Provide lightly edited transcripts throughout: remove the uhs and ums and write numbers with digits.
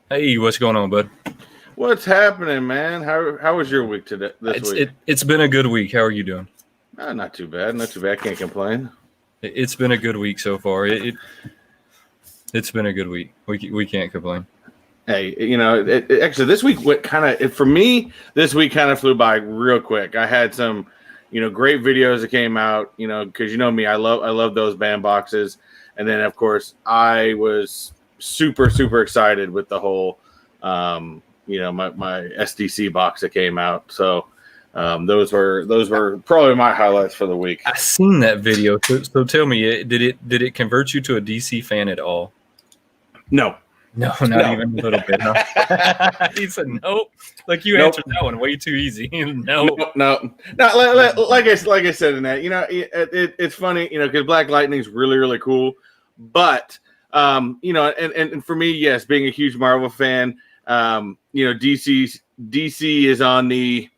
Hey, what's going on, bud? What's happening, man? How was your week today? This week? It's been a good week. How are you doing? Not too bad. Not too bad. Can't complain. It's been a good week so far. It's been a good week. We can't complain. Hey, actually, this week went for me. This week kind of flew by real quick. I had some, great videos that came out. Because me, I love those band boxes. And then, of course, I was super excited with the whole, my SDC box that came out. So those were probably my highlights for the week. I seen that video. So tell me, did it convert you to a DC fan at all? No, not even a little bit. Huh? He said nope. Like you answered that one way too easy. No. Like I said in that, it's funny, because Black Lightning's really cool, but and for me, yes, being a huge Marvel fan, DC is on the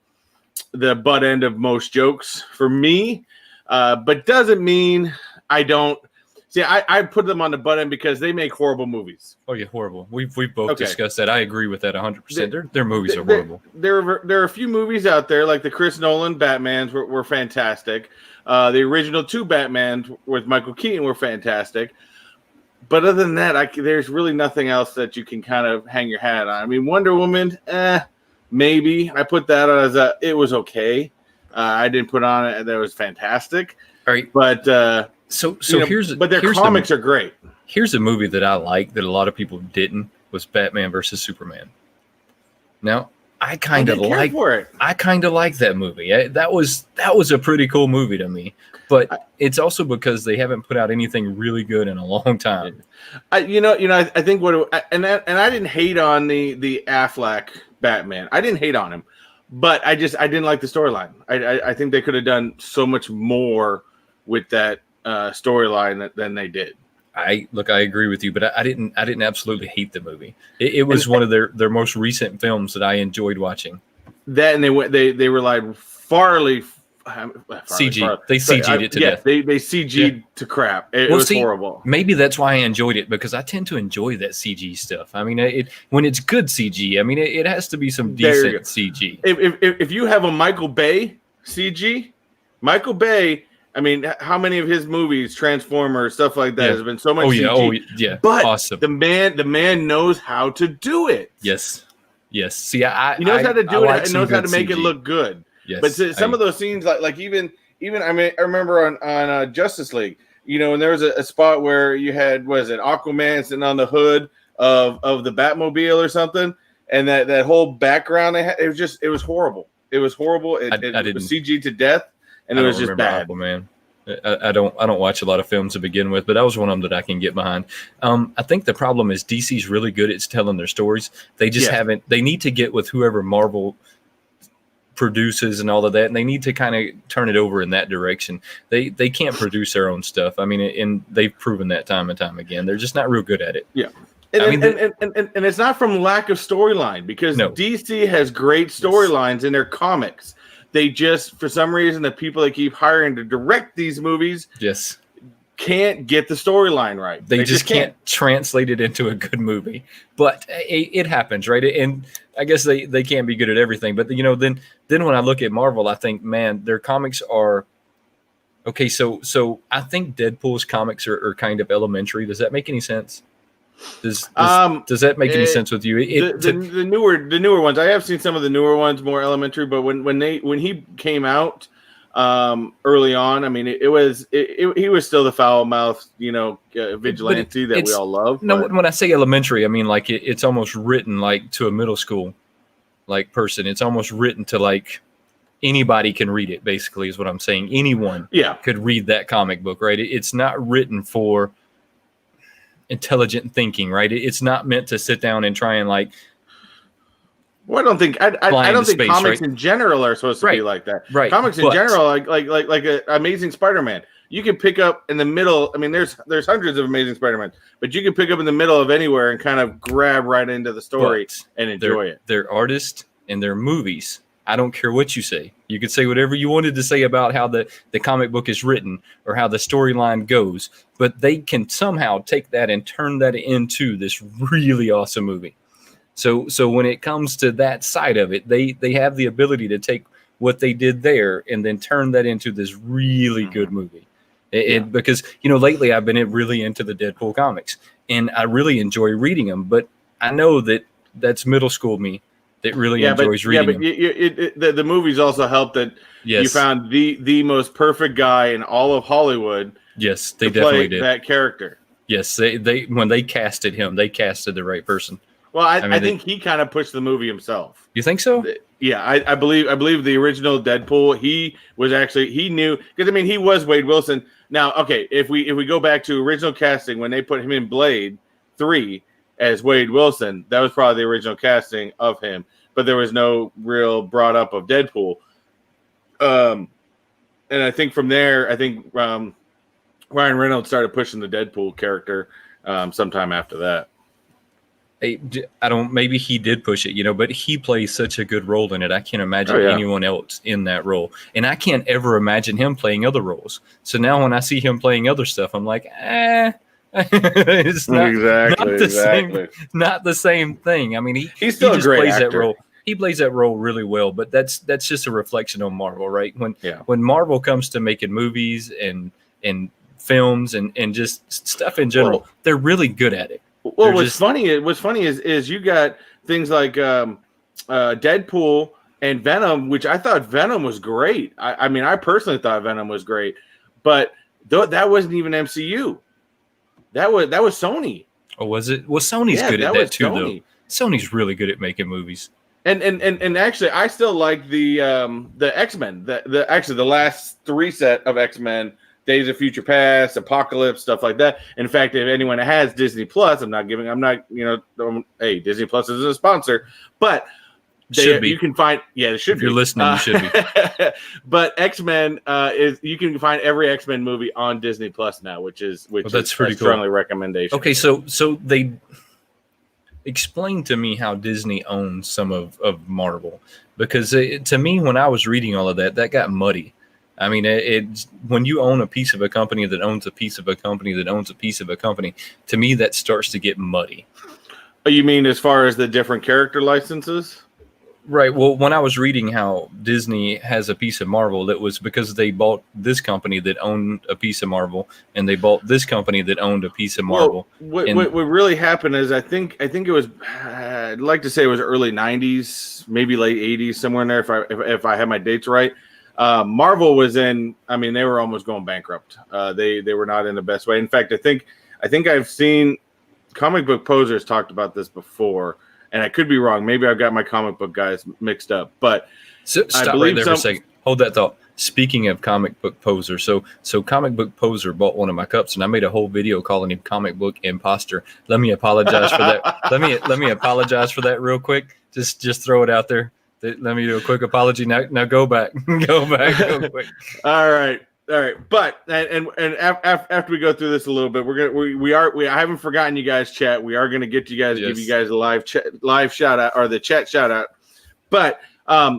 butt end of most jokes for me, but doesn't mean I don't. See, I put them on the butt end because they make horrible movies. Oh yeah, horrible. We've both discussed that. I agree with that 100%. Their movies are horrible. There are a few movies out there, like the Chris Nolan Batmans were fantastic. The original two Batmans with Michael Keaton were fantastic. But other than that, there's really nothing else that you can kind of hang your hat on. I mean, Wonder Woman, maybe. I put that on as it was okay. I didn't put on it that was fantastic. All right. But So but their comics are great. Here's a movie that I like that a lot of people didn't, was Batman versus Superman. Now, I kind of like that movie. That was a pretty cool movie to me. But it's also because they haven't put out anything really good in a long time. I think and I didn't hate on the Affleck Batman. I didn't hate on him, but I didn't like the storyline. I think they could have done so much more with that storyline than they did. I agree with you, but I didn't absolutely hate the movie. It was one of their most recent films that I enjoyed watching. That, and they relied farly CG. They CG'd it to death. They CG'd to crap. It was horrible. Maybe that's why I enjoyed it, because I tend to enjoy that CG stuff. I mean, when it's good CG, I mean, it has to be some decent CG. If you have a Michael Bay CG, Michael Bay, I mean, how many of his movies, Transformers, stuff like that, has been so much CG? But awesome. The man knows how to do it. Yes. See, he knows how to do it and knows how to make it look good. Yes, but some of those scenes, like even I remember on Justice League, and there was a spot where you had, Aquaman sitting on the hood of the Batmobile or something, and that whole background they had, it was horrible. It was horrible. It was CG to death, and it was just bad. Aquaman. I don't watch a lot of films to begin with, but that was one of them that I can get behind. I think the problem is DC's really good at telling their stories. They just haven't. They need to get with whoever Marvel produces and all of that, and they need to kind of turn it over in that direction. They can't produce their own stuff. I mean, and they've proven that time and time again. They're just not real good at it. Yeah. And it's not from lack of storyline, because DC has great storylines in their comics. They just, for some reason, the people they keep hiring to direct these movies can't get the storyline right. They just can't translate it into a good movie. But it happens, right? And I guess they can't be good at everything. But, then when I look at Marvel, I think, man, their comics are okay. So I think Deadpool's comics are kind of elementary. Does that make any sense? Does that make any sense with you? The newer ones, I have seen some of the newer ones more elementary, but when he came out early on, I mean, he was still the foul mouthed, vigilante that we all love. No, when I say elementary, I mean like it's almost written like to a middle school person. It's almost written to like anybody can read it. Basically, is what I'm saying. Anyone could read that comic book, right? It's not written for intelligent thinking, right? It's not meant to sit down and try and like. Well, I don't think comics in general are supposed to be like that. Right. Comics in general, like Amazing Spider-Man, you can pick up in the middle. I mean, there's hundreds of Amazing Spider-Man, but you can pick up in the middle of anywhere and kind of grab right into the story and enjoy it. Their artists and their movies I don't care what you say. You could say whatever you wanted to say about how the comic book is written or how the storyline goes, but they can somehow take that and turn that into this really awesome movie. So when it comes to that side of it, they have the ability to take what they did there and then turn that into this really good movie. Because, lately I've been really into the Deadpool comics, and I really enjoy reading them, but I know that's middle school me that really enjoys reading them. The movies also help that you found the most perfect guy in all of Hollywood. Yes, they definitely did. That character. Yes, they when they casted him, they casted the right person. Well, I think he kind of pushed the movie himself. You think so? Yeah, I believe the original Deadpool, he knew, because he was Wade Wilson. Now, okay, if we go back to original casting, when they put him in Blade 3 as Wade Wilson, that was probably the original casting of him, but there was no real brought up of Deadpool. And I think from there, Ryan Reynolds started pushing the Deadpool character sometime after that. Maybe he did push it, but he plays such a good role in it. I can't imagine anyone else in that role. And I can't ever imagine him playing other roles. So now when I see him playing other stuff, I'm like, it's not the same thing. He's still a great actor. That role. He plays that role really well, but that's just a reflection on Marvel, right? When Marvel comes to making movies and films and just stuff in general, they're really good at it. Well, what's funny is you got things like Deadpool and Venom, which I thought Venom was great. I personally thought Venom was great, but that wasn't even MCU. That was Sony. Oh, was it? Well, Sony's good at that too, though. Sony's really good at making movies. And actually, I still like the X-Men. The last 3 set of X-Men. Days of Future Past, Apocalypse, stuff like that. In fact, if anyone has Disney Plus, hey, Disney Plus isn't a sponsor, but you can find, it should be. If you're listening, you should be. But X-Men you can find every X-Men movie on Disney Plus now, which is that's pretty cool. Strongly recommendation. Okay, so they explain to me how Disney owns some of Marvel, because to me, when I was reading all of that got muddy. When you own a piece of a company that owns a piece of a company that owns a piece of a company, to me, that starts to get muddy. You mean as far as the different character licenses? Right. Well, when I was reading how Disney has a piece of Marvel, that was because they bought this company that owned a piece of Marvel, and they bought this company that owned a piece of Marvel. What really happened is I think it was, I'd like to say it was early 90s, maybe late 80s, somewhere in there, if I have my dates right. Marvel was in, they were almost going bankrupt. They were not in the best way. In fact, I think I've seen comic book posers talked about this before, and I could be wrong. Maybe I've got my comic book guys mixed up, but stop right there for a second. Hold that thought. Speaking of comic book poser, so comic book poser bought one of my cups, and I made a whole video calling him comic book imposter. Let me apologize for that. let me apologize for that real quick. Just throw it out there. Let me do a quick apology. Now go back. Go quick. All right. But and after we go through this a little bit, I haven't forgotten you guys chat. We are gonna get you guys, give you guys a live shout out, or the chat shout out. But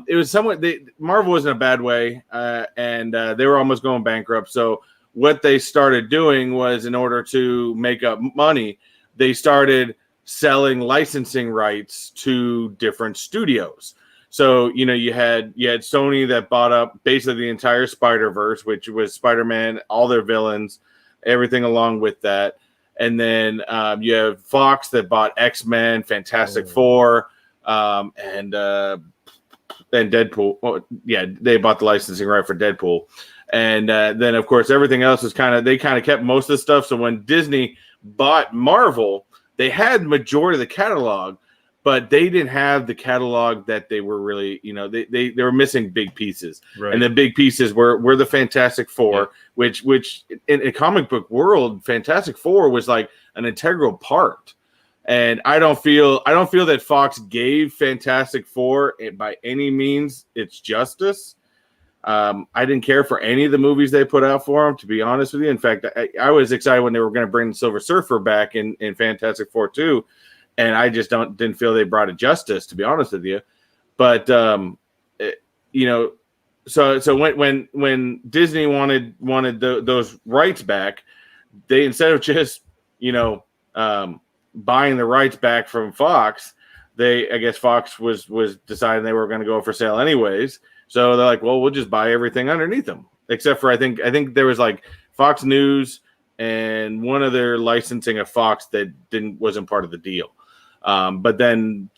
it was somewhat, Marvel was in a bad way, and they were almost going bankrupt. So what they started doing was, in order to make up money, they started selling licensing rights to different studios. So, you had Sony that bought up basically the entire Spider-Verse, which was Spider-Man, all their villains, everything along with that. And then you have Fox that bought X-Men, Fantastic Four, and Deadpool. Well, they bought the licensing right for Deadpool. And then, of course, everything else was they kept most of the stuff. So when Disney bought Marvel, they had majority of the catalog, but they didn't have the catalog that they were really, they were missing big pieces. Right. And the big pieces were the Fantastic Four, which in a comic book world, Fantastic Four was like an integral part. And I don't feel that Fox gave Fantastic Four by any means its justice. I didn't care for any of the movies they put out for them, to be honest with you. In fact, I was excited when they were going to bring the Silver Surfer back in Fantastic Four 2. And I just didn't feel they brought it justice, to be honest with you. But you know, so when Disney wanted those rights back, they, instead of just, you know, buying the rights back from Fox, I guess Fox was deciding they were going to go for sale anyways. So they're like, well, we'll just buy everything underneath them, except for I think there was like Fox News and one other licensing of Fox that wasn't part of the deal. But then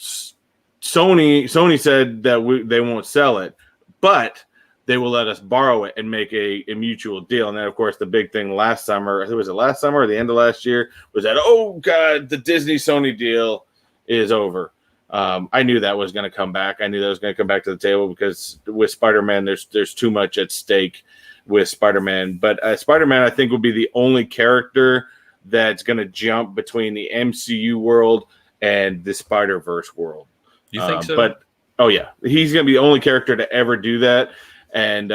Sony said that they won't sell it, but they will let us borrow it and make a mutual deal. And then, of course, the big thing last summer, was it last summer or the end of last year, was that, oh, God, the Disney-Sony deal is over. I knew that was going to come back. I knew that was going to come back to the table because with Spider-Man, there's too much at stake with Spider-Man. But Spider-Man, I think, will be the only character that's going to jump between the MCU world and the Spider-Verse world. You think so? But, oh, yeah. He's going to be the only character to ever do that. And,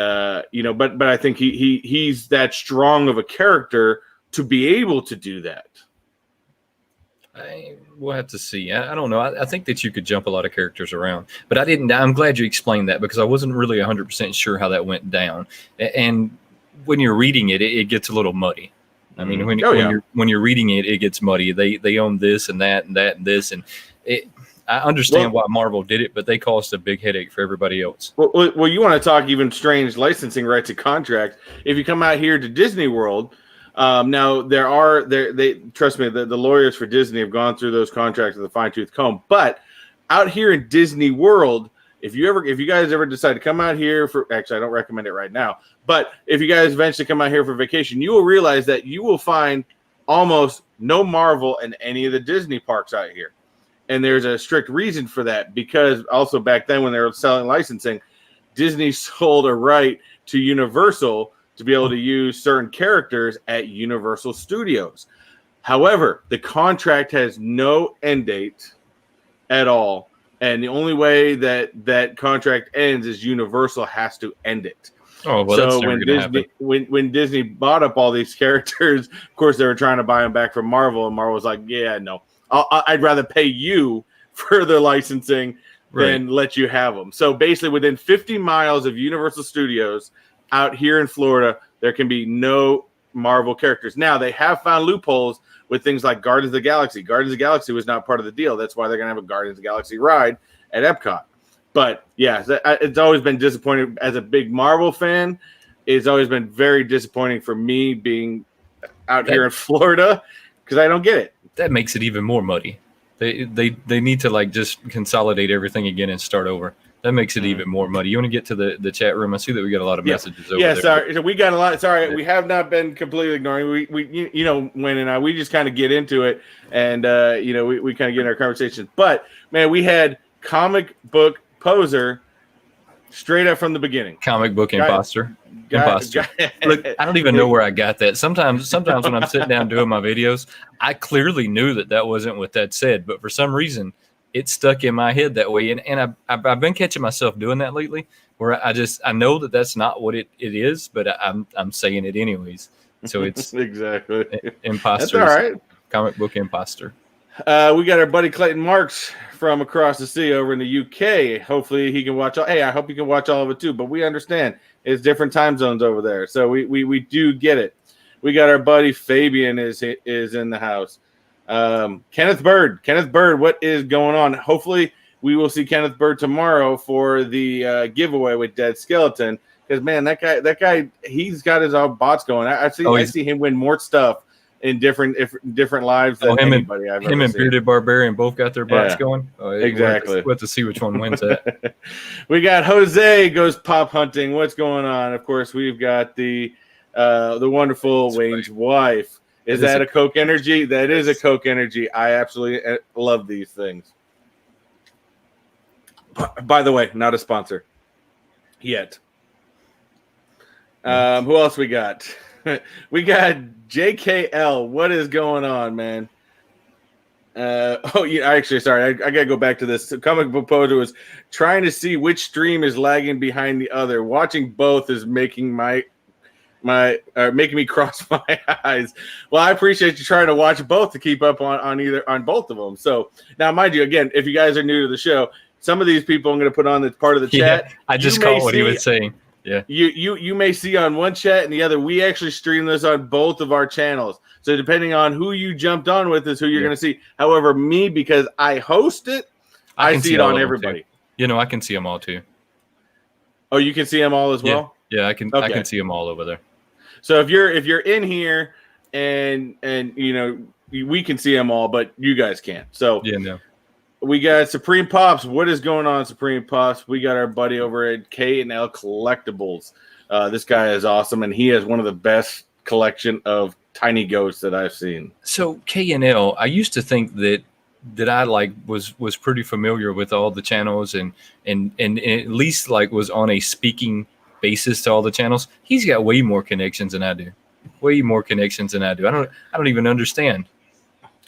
you know, but I think he's that strong of a character to be able to do that. We'll have to see. I don't know. I think that you could jump a lot of characters around, but I'm glad you explained that because I wasn't really 100% sure how that went down. And when you're reading it, it gets a little muddy. I mean, when you're reading it, it gets muddy. They own this and that and that and this, and I understand why Marvel did it, but they caused a big headache for everybody else. Well, you want to talk even strange licensing rights and contracts. If you come out here to Disney World, now they trust me, the lawyers for Disney have gone through those contracts with a fine-tooth comb. But out here in Disney World, if you guys ever decide to come out here actually, I don't recommend it right now, but if you guys eventually come out here for vacation, you will realize that you will find almost no Marvel in any of the Disney parks out here. And there's a strict reason for that, because also back then when they were selling licensing, Disney sold a right to Universal to be able to use certain characters at Universal Studios. However, the contract has no end date at all. And the only way that contract ends is Universal has to end it. Oh, well, so when Disney bought up all these characters, of course, they were trying to buy them back from Marvel. And Marvel was like, yeah, no. I'd rather pay you for the licensing than let you have them. So basically, within 50 miles of Universal Studios out here in Florida, there can be no Marvel characters. Now, they have found loopholes with things like Guardians of the Galaxy. Guardians of the Galaxy was not part of the deal. That's why they're going to have a Guardians of the Galaxy ride at Epcot. But, yeah, it's always been disappointing. As a big Marvel fan, it's always been very disappointing for me being out here in Florida because I don't get it. That makes it even more muddy. They need to like just consolidate everything again and start over. That makes it even more muddy. You want to get to the chat room? I see that we got a lot of messages over there. Yeah, sorry. So we got a lot. Sorry, we have not been completely ignoring. We you know, Wayne and I, we just kind of get into it, and you know, we kind of get in our conversation. But man, we had comic book poser straight up from the beginning. Comic book imposter. Look, I don't even know where I got that. Sometimes when I'm sitting down doing my videos, I clearly knew that wasn't what that said, but for some reason, it stuck in my head that way. And I've been catching myself doing that lately, where I know that that's not what it is, but I'm saying it anyways. So it's exactly imposter. That's all right. Comic book imposter. We got our buddy Clayton Marks from across the sea over in the UK. Hopefully he can watch all. Hey, I hope you can watch all of it too. But we understand it's different time zones over there, so we do get it. We got our buddy Fabian is in the house. Kenneth Bird, what is going on? Hopefully we will see Kenneth Bird tomorrow for the giveaway with Dead Skeleton. Because man, that guy, he's got his own bots going. I see him win more stuff in different lives than anybody I've ever seen. Him and Bearded Barbarian both got their bots going. Exactly. We'll have to see which one wins that. We got Jose goes pop hunting. What's going on? Of course, we've got the wonderful Wayne's wife. Is that a Coke Energy? That is a Coke Energy. I absolutely love these things. By the way, not a sponsor yet. Who else we got? We got JKL. What is going on, man? Sorry. I got to go back to this. So Comic Book Poser was trying to see which stream is lagging behind the other. Watching both is making making me cross my eyes. Well, I appreciate you trying to watch both to keep up on both of them. So now, mind you, again, if you guys are new to the show, some of these people I'm going to put on that's part of the chat. I just caught what he was saying. Yeah. You may see on one chat and the other. We actually stream this on both of our channels. So depending on who you jumped on with is who you're going to see. However, me, because I host it, I see it on everybody. You know, I can see them all too. Oh, you can see them all as well? Yeah, I can see them all over there. So if you're in here and you know, we can see them all, but you guys can't. So yeah, no. We got Supreme Pops. What is going on, Supreme Pops? We got our buddy over at K&L Collectibles. This guy is awesome, and he has one of the best collection of tiny ghosts that I've seen. So K&L, I used to think that I like was pretty familiar with all the channels and at least like was on a speaking basis to all the channels. He's got way more connections than I do. Way more connections than I do. I don't even understand.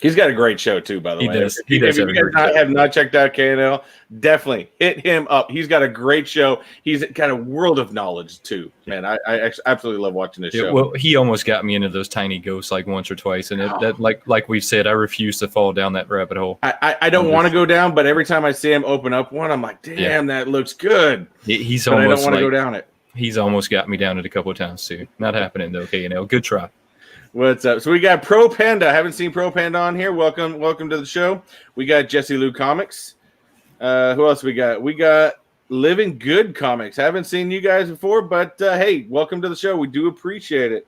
He's got a great show too, by the way. He does. If you guys have not checked out K&L, definitely hit him up. He's got a great show. He's got a world of knowledge too, man. I absolutely love watching this show. Well, he almost got me into those tiny ghosts like once or twice, and that like we've said, I refuse to fall down that rabbit hole. I don't want to go down, but every time I see him open up one, I'm like, damn, that looks good. He's but almost. I don't want to go down it. He's almost got me down it a couple of times too. Not happening though. K&L, good try. What's up? So we got Pro Panda. I haven't seen Pro Panda on here. Welcome to the show. We got Jesse Lou Comics. Who else we got? We got Living Good Comics. Haven't seen you guys before, but hey, welcome to the show. We do appreciate it.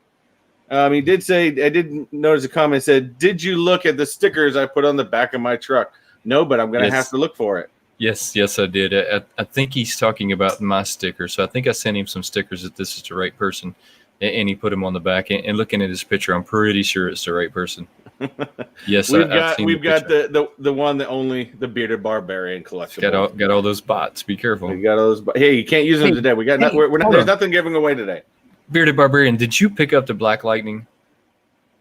He did say, I did notice a comment said, "Did you look at the stickers I put on the back of my truck?" No, but I'm going to have to look for it. Yes, I did. I think he's talking about my sticker. So I think I sent him some stickers if this is the right person. And he put him on the back. And looking at his picture, I'm pretty sure it's the right person. Yes, we've got the one that only the Bearded Barbarian collectible. Got all those bots. Be careful. We got all those. Hey, you can't use them today. We got there's nothing giving away today. Bearded Barbarian, did you pick up the Black Lightning?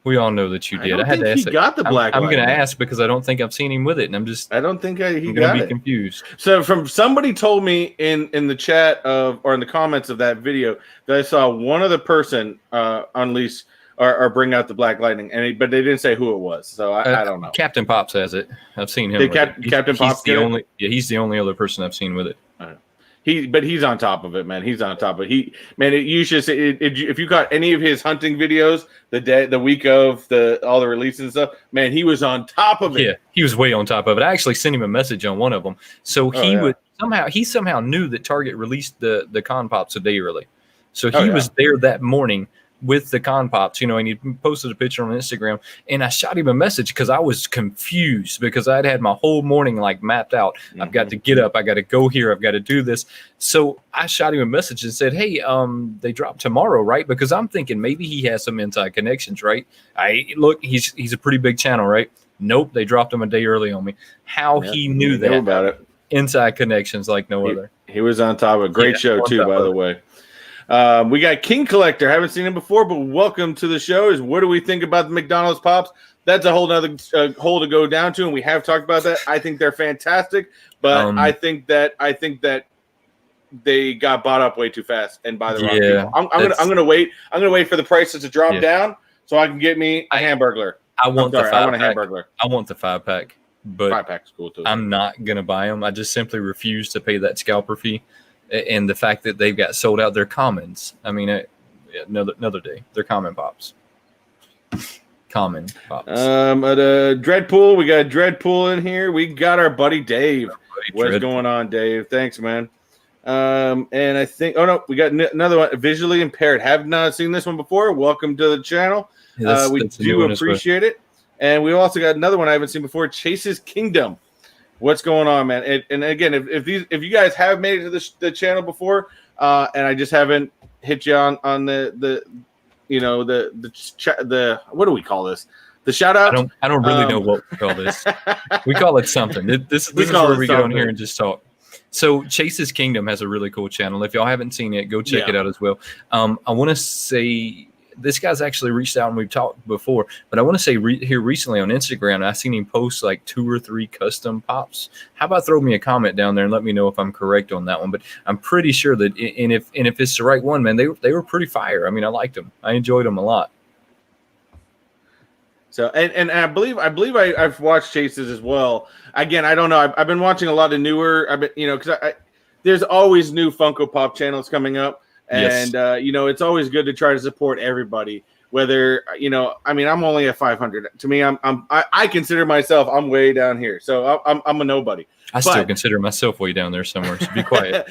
We all know that you did. I had to ask. He got the Black I'm Lightning. going to ask because I don't think I've seen him with it, and I don't think he got it. Confused. So from somebody told me in the chat or in the comments of that video that I saw one other person unleash or bring out the Black Lightning, but they didn't say who it was. So I don't know. Captain Pops has it. I've seen him. Captain Pops. He's the only other person I've seen with it. He's on top of it, man. He's on top of it. You should say if you got any of his hunting videos the week of all the releases and stuff, man, he was on top of it. Yeah, he was way on top of it. I actually sent him a message on one of them. So he somehow knew that Target released the Con Pops a day early. So he was there that morning with the Con Pops, and he posted a picture on Instagram, and I shot him a message because I was confused because I'd had my whole morning like mapped out. Mm-hmm. I've got to get up. I got to go here. I've got to do this. So I shot him a message and said, "Hey, they drop tomorrow, right?" Because I'm thinking maybe he has some inside connections, right? Look, he's a pretty big channel, right? Nope, they dropped him a day early on me. How he knew that about it? Inside connections like no other. He was on top of a great show too, by the way. We got King Collector. Haven't seen him before, but welcome to the show. What do we think about the McDonald's Pops? That's a whole nother hole to go down to, and we have talked about that. I think they're fantastic, but I think that they got bought up way too fast and by the wrong people. I'm gonna wait. I'm gonna wait for the prices to drop down so I can get me a Hamburglar. I want a Hamburglar. I want the 5-pack, but 5-pack's cool too. I'm not gonna buy them. I just simply refuse to pay that scalper fee. And the fact that they've got sold out their commons. I mean, another day. They're common pops. Common pops. At Dreadpool, we got Dreadpool in here. We got our buddy Dave. What's going on, Dave? Thanks, man. And I think, we got another one. Visually impaired. Have not seen this one before. Welcome to the channel. Yeah, we do appreciate it. And we also got another one I haven't seen before. Chase's Kingdom. What's going on, man? And again, if you guys have made it to the channel before, and I just haven't hit you on the what do we call this? The shout out. I don't really know what we call this. We call it something. This is where we get on here and just talk. So Chase's Kingdom has a really cool channel. If y'all haven't seen it, go check it out as well. I want to say this guy's actually reached out and we've talked before, but I want to say here recently on Instagram, I've seen him post like 2 or 3 custom pops. How about throw me a comment down there and let me know if I'm correct on that one? But I'm pretty sure that, and if it's the right one, man, they were pretty fire. I mean, I liked them. I enjoyed them a lot. So and I've watched Chase's as well. Again, I don't know. I've been watching a lot of newer. I've been because there's always new Funko Pop channels coming up, and Yes. it's always good to try to support everybody. Whether I'm only at 500. To me, I consider myself I'm way down here, so I'm a nobody. I still consider myself way down there somewhere. So be quiet.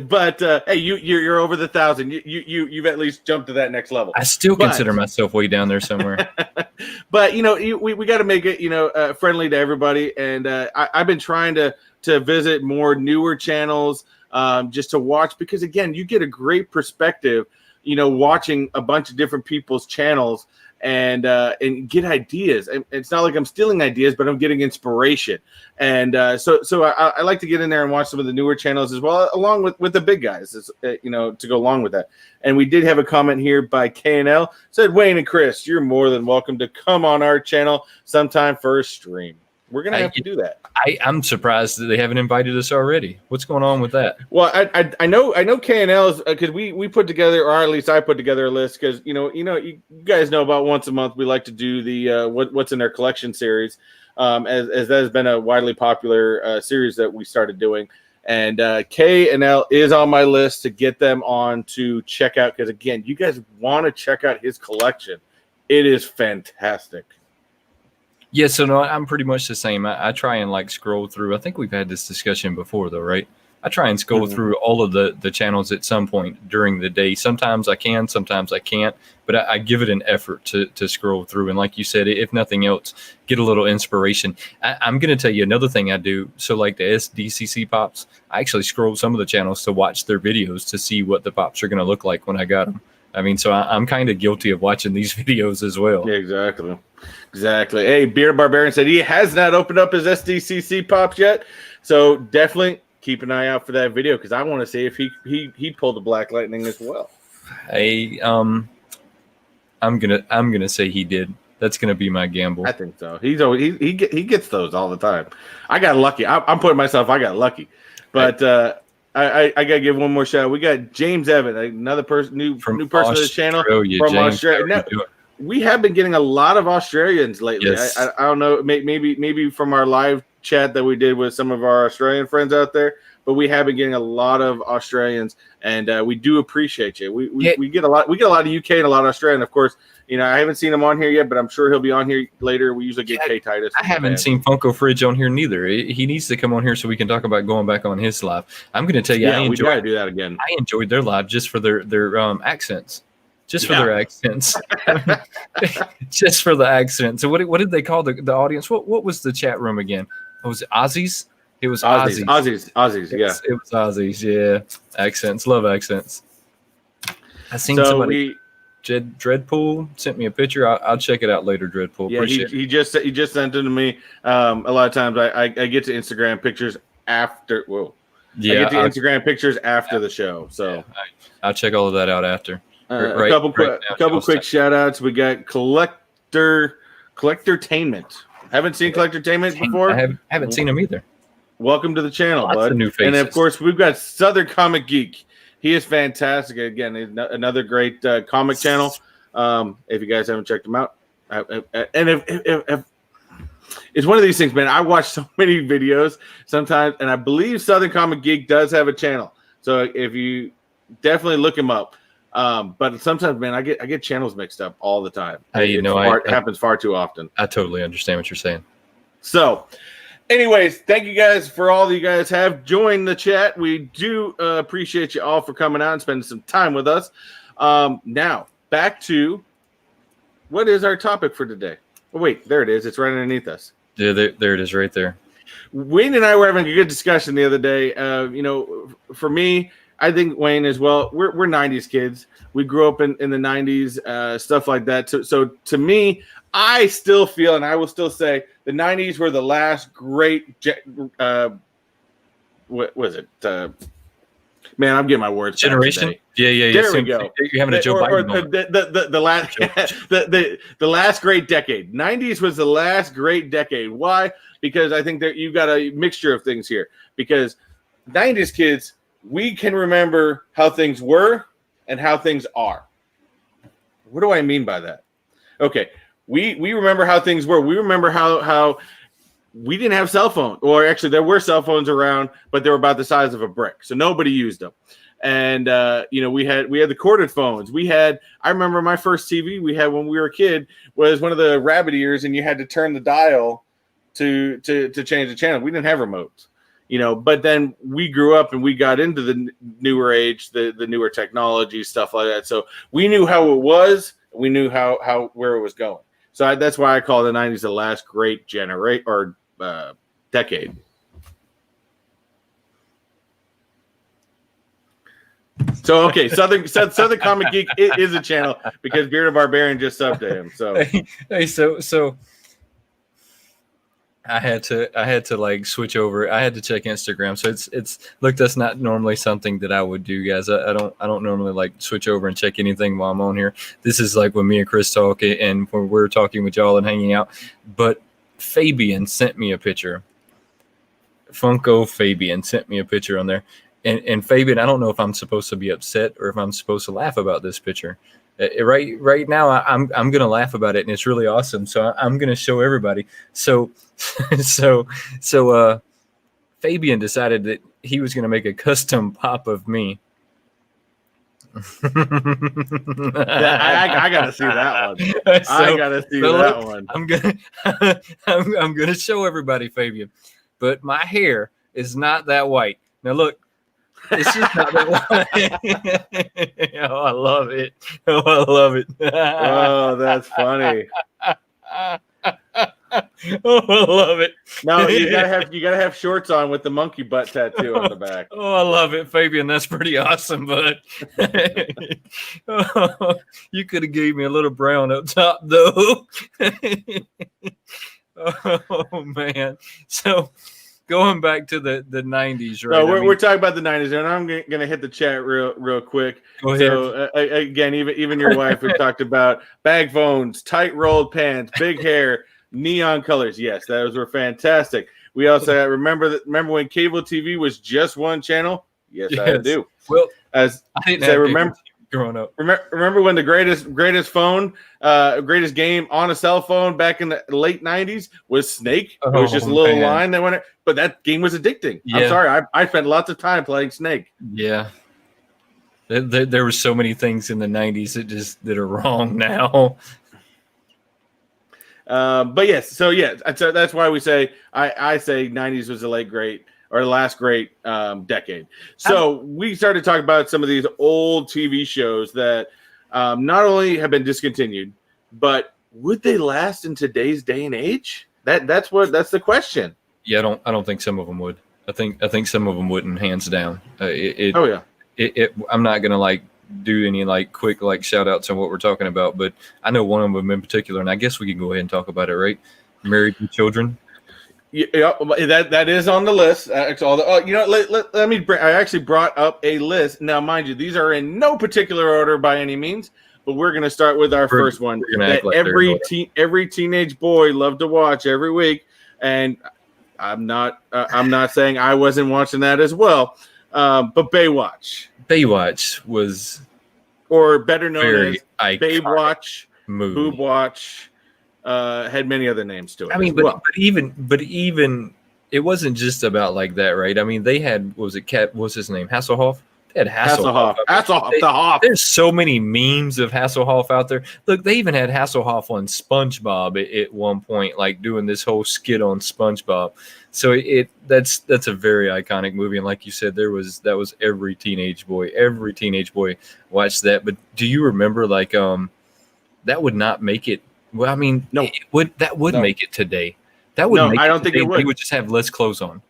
But hey, you're over the 1,000. You've at least jumped to that next level. I still consider myself way down there somewhere. But we got to make it friendly to everybody, and I've been trying to visit more newer channels just to watch, because again, you get a great perspective watching a bunch of different people's channels and get ideas. And it's not like I'm stealing ideas, but I'm getting inspiration. And so I like to get in there and watch some of the newer channels as well, along with the big guys, to go along with that. And we did have a comment here by K&L, said, Wayne and Chris, you're more than welcome to come on our channel sometime for a stream. We're going to have to do that. I'm surprised that they haven't invited us already. What's going on with that? Well, I know K&L's because we put together, or at least I put together a list, because you guys know about once a month we like to do the what's in their collection series, as that has been a widely popular series that we started doing, and K&L is on my list to get them on to check out, because again, you guys want to check out his collection. It is fantastic. Yeah, so no, I'm pretty much the same. I try and scroll through. I think we've had this discussion before, though, right? I try and scroll through all of the channels at some point during the day. Sometimes I can, sometimes I can't, but I give it an effort to scroll through. And like you said, if nothing else, get a little inspiration. I'm going to tell you another thing I do. So like the SDCC pops, I actually scroll some of the channels to watch their videos to see what the pops are going to look like when I got them. I mean, so I'm kind of guilty of watching these videos as well. Yeah, exactly. Hey, Beer Barbarian said he has not opened up his SDCC pops yet, so definitely keep an eye out for that video, because I want to see if he pulled the Black Lightning as well. Hey, I'm gonna say he did. That's gonna be my gamble. I think so. He's always he gets those all the time. I got lucky. I'm putting myself. I got lucky, but. I gotta give one more shout out. We got James Evan, another person, new person to the channel from James, Australia. Now, we have been getting a lot of Australians lately. Yes. I don't know, maybe from our live chat that we did with some of our Australian friends out there, but we have been getting a lot of Australians, and we do appreciate you. We get a lot. We get a lot of UK and a lot of Australian, of course. I haven't seen him on here yet, but I'm sure he'll be on here later. We usually get K Titus. I haven't seen Funko Fridge on here neither. He needs to come on here so we can talk about going back on his live. I'm going to tell you, we got to do that again. I enjoyed their live just for their accents, just for their accents, just for the accents. So what did they call the audience? What was the chat room again? Was it Aussies? It was Aussies. Aussies. Yeah, it was Aussies. Yeah, accents. Love accents. I seen somebody. Dreadpool sent me a picture. I'll check it out later. Dreadpool. Yeah, he just sent it to me. A lot of times I get to Instagram pictures after. Whoa. Yeah, I get to Instagram pictures after the show. So yeah, I'll check all of that out after. A couple quick shout outs. We got Collectortainment. Haven't seen Collectortainment before. I haven't seen him either. Welcome to the channel, bud. New faces. And of course, we've got Southern Comic Geek. He is fantastic. Again, he's another great comic channel. If you guys haven't checked him out, and if it's one of these things, man. I watch so many videos sometimes, and I believe Southern Comic Geek does have a channel. So if you definitely look him up. But sometimes, man, I get channels mixed up all the time. Hey, it happens far too often. I totally understand what you're saying. So. Anyways, thank you guys for all that you guys have joined the chat. We do appreciate you all for coming out and spending some time with us. Now, back to what is our topic for today? Oh, wait, there it is. It's right underneath us. Yeah, there it is right there. Wayne and I were having a good discussion the other day. For me, I think Wayne as well, we're 90s kids. We grew up in the 90s, stuff like that. So to me, I still feel, and I will still say, the 90s were the last great, what was it? Man, I'm getting my words. Generation? Yeah. There we go. You're having a Joe Biden moment. The last great decade. 90s was the last great decade. Why? Because I think that you've got a mixture of things here. Because 90s kids, we can remember how things were and how things are. What do I mean by that? Okay. we remember how things were. We remember how we didn't have cell phones, or actually there were cell phones around, but they were about the size of a brick, so nobody used them. And we had the corded phones. I remember my first TV we had when we were a kid was one of the rabbit ears, and you had to turn the dial to change the channel. We didn't have remotes, but then we grew up and we got into the newer age, the newer technology, stuff like that. So we knew how it was. We knew where it was going. So that's why I call the 90s the last great decade. So okay, Southern Comic Geek is a channel because Bearded Barbarian just subbed to him. So so I had to like switch over. I had to check Instagram. So it's look, that's not normally something that I would do, guys. I don't normally like switch over and check anything while I'm on here. This is like when me and Chris talk and when we're talking with y'all and hanging out. But Fabian sent me a picture. Funko Fabian sent me a picture on there. And Fabian, I don't know if I'm supposed to be upset or if I'm supposed to laugh about this picture. Right now, I'm gonna laugh about it, and it's really awesome. So I'm gonna show everybody. So Fabian decided that he was gonna make a custom pop of me. I gotta see that one. I gotta see that one. I'm gonna show everybody, Fabian, but my hair is not that white. Now look. It's just not that white. Oh, I love it. Oh, I love it. Oh, that's funny. Oh, I love it. No, you gotta have shorts on with the monkey butt tattoo on the back. Oh, I love it, Fabian. That's pretty awesome, bud. Oh, you could have gave me a little brown up top, though. Oh man. So going back to the 90s, right? No, we're talking about the 90s, and I'm going to hit the chat real quick. Go ahead. So, again, even your wife, we talked about bag phones, tight rolled pants, big hair, neon colors. Yes, those were fantastic. We also remember when cable TV was just one channel? Yes. I do. Well, I remember growing up. Remember when the greatest game on a cell phone back in the late 90s was Snake? It was just a little line that went, but that game was addicting. Yeah. I'm sorry, I spent lots of time playing Snake. Yeah, there were so many things in the 90s that are wrong now. But yes, so that's why we say I say 90s was the last great decade. So we started talking about some of these old TV shows that not only have been discontinued, but would they last in today's day and age? That's the question. Yeah, I don't think some of them would. I think some of them wouldn't, hands down. I'm not gonna like do any like quick like shout outs on what we're talking about, but I know one of them in particular, and I guess we can go ahead and talk about it, right? Married with Children. Yeah, that is on the list. Let me bring. I actually brought up a list. Now, mind you, these are in no particular order by any means, but we're going to start with our first one that every teenage boy loved to watch every week, and I'm not saying I wasn't watching that as well, but Baywatch. Baywatch was, or better known as Baywatch, Boob Watch. Had many other names to it. I mean, but even it wasn't just about like that, right? I mean, they had what's his name? Hasselhoff. They had Hasselhoff. Hasselhoff. There's so many memes of Hasselhoff out there. Look, they even had Hasselhoff on SpongeBob at one point, like doing this whole skit on SpongeBob. So that's a very iconic movie, and like you said, that was every teenage boy watched that. But do you remember like that would not make it? Well, I mean, no, that would make it today. That would. No, I don't think it would. They would just have less clothes on.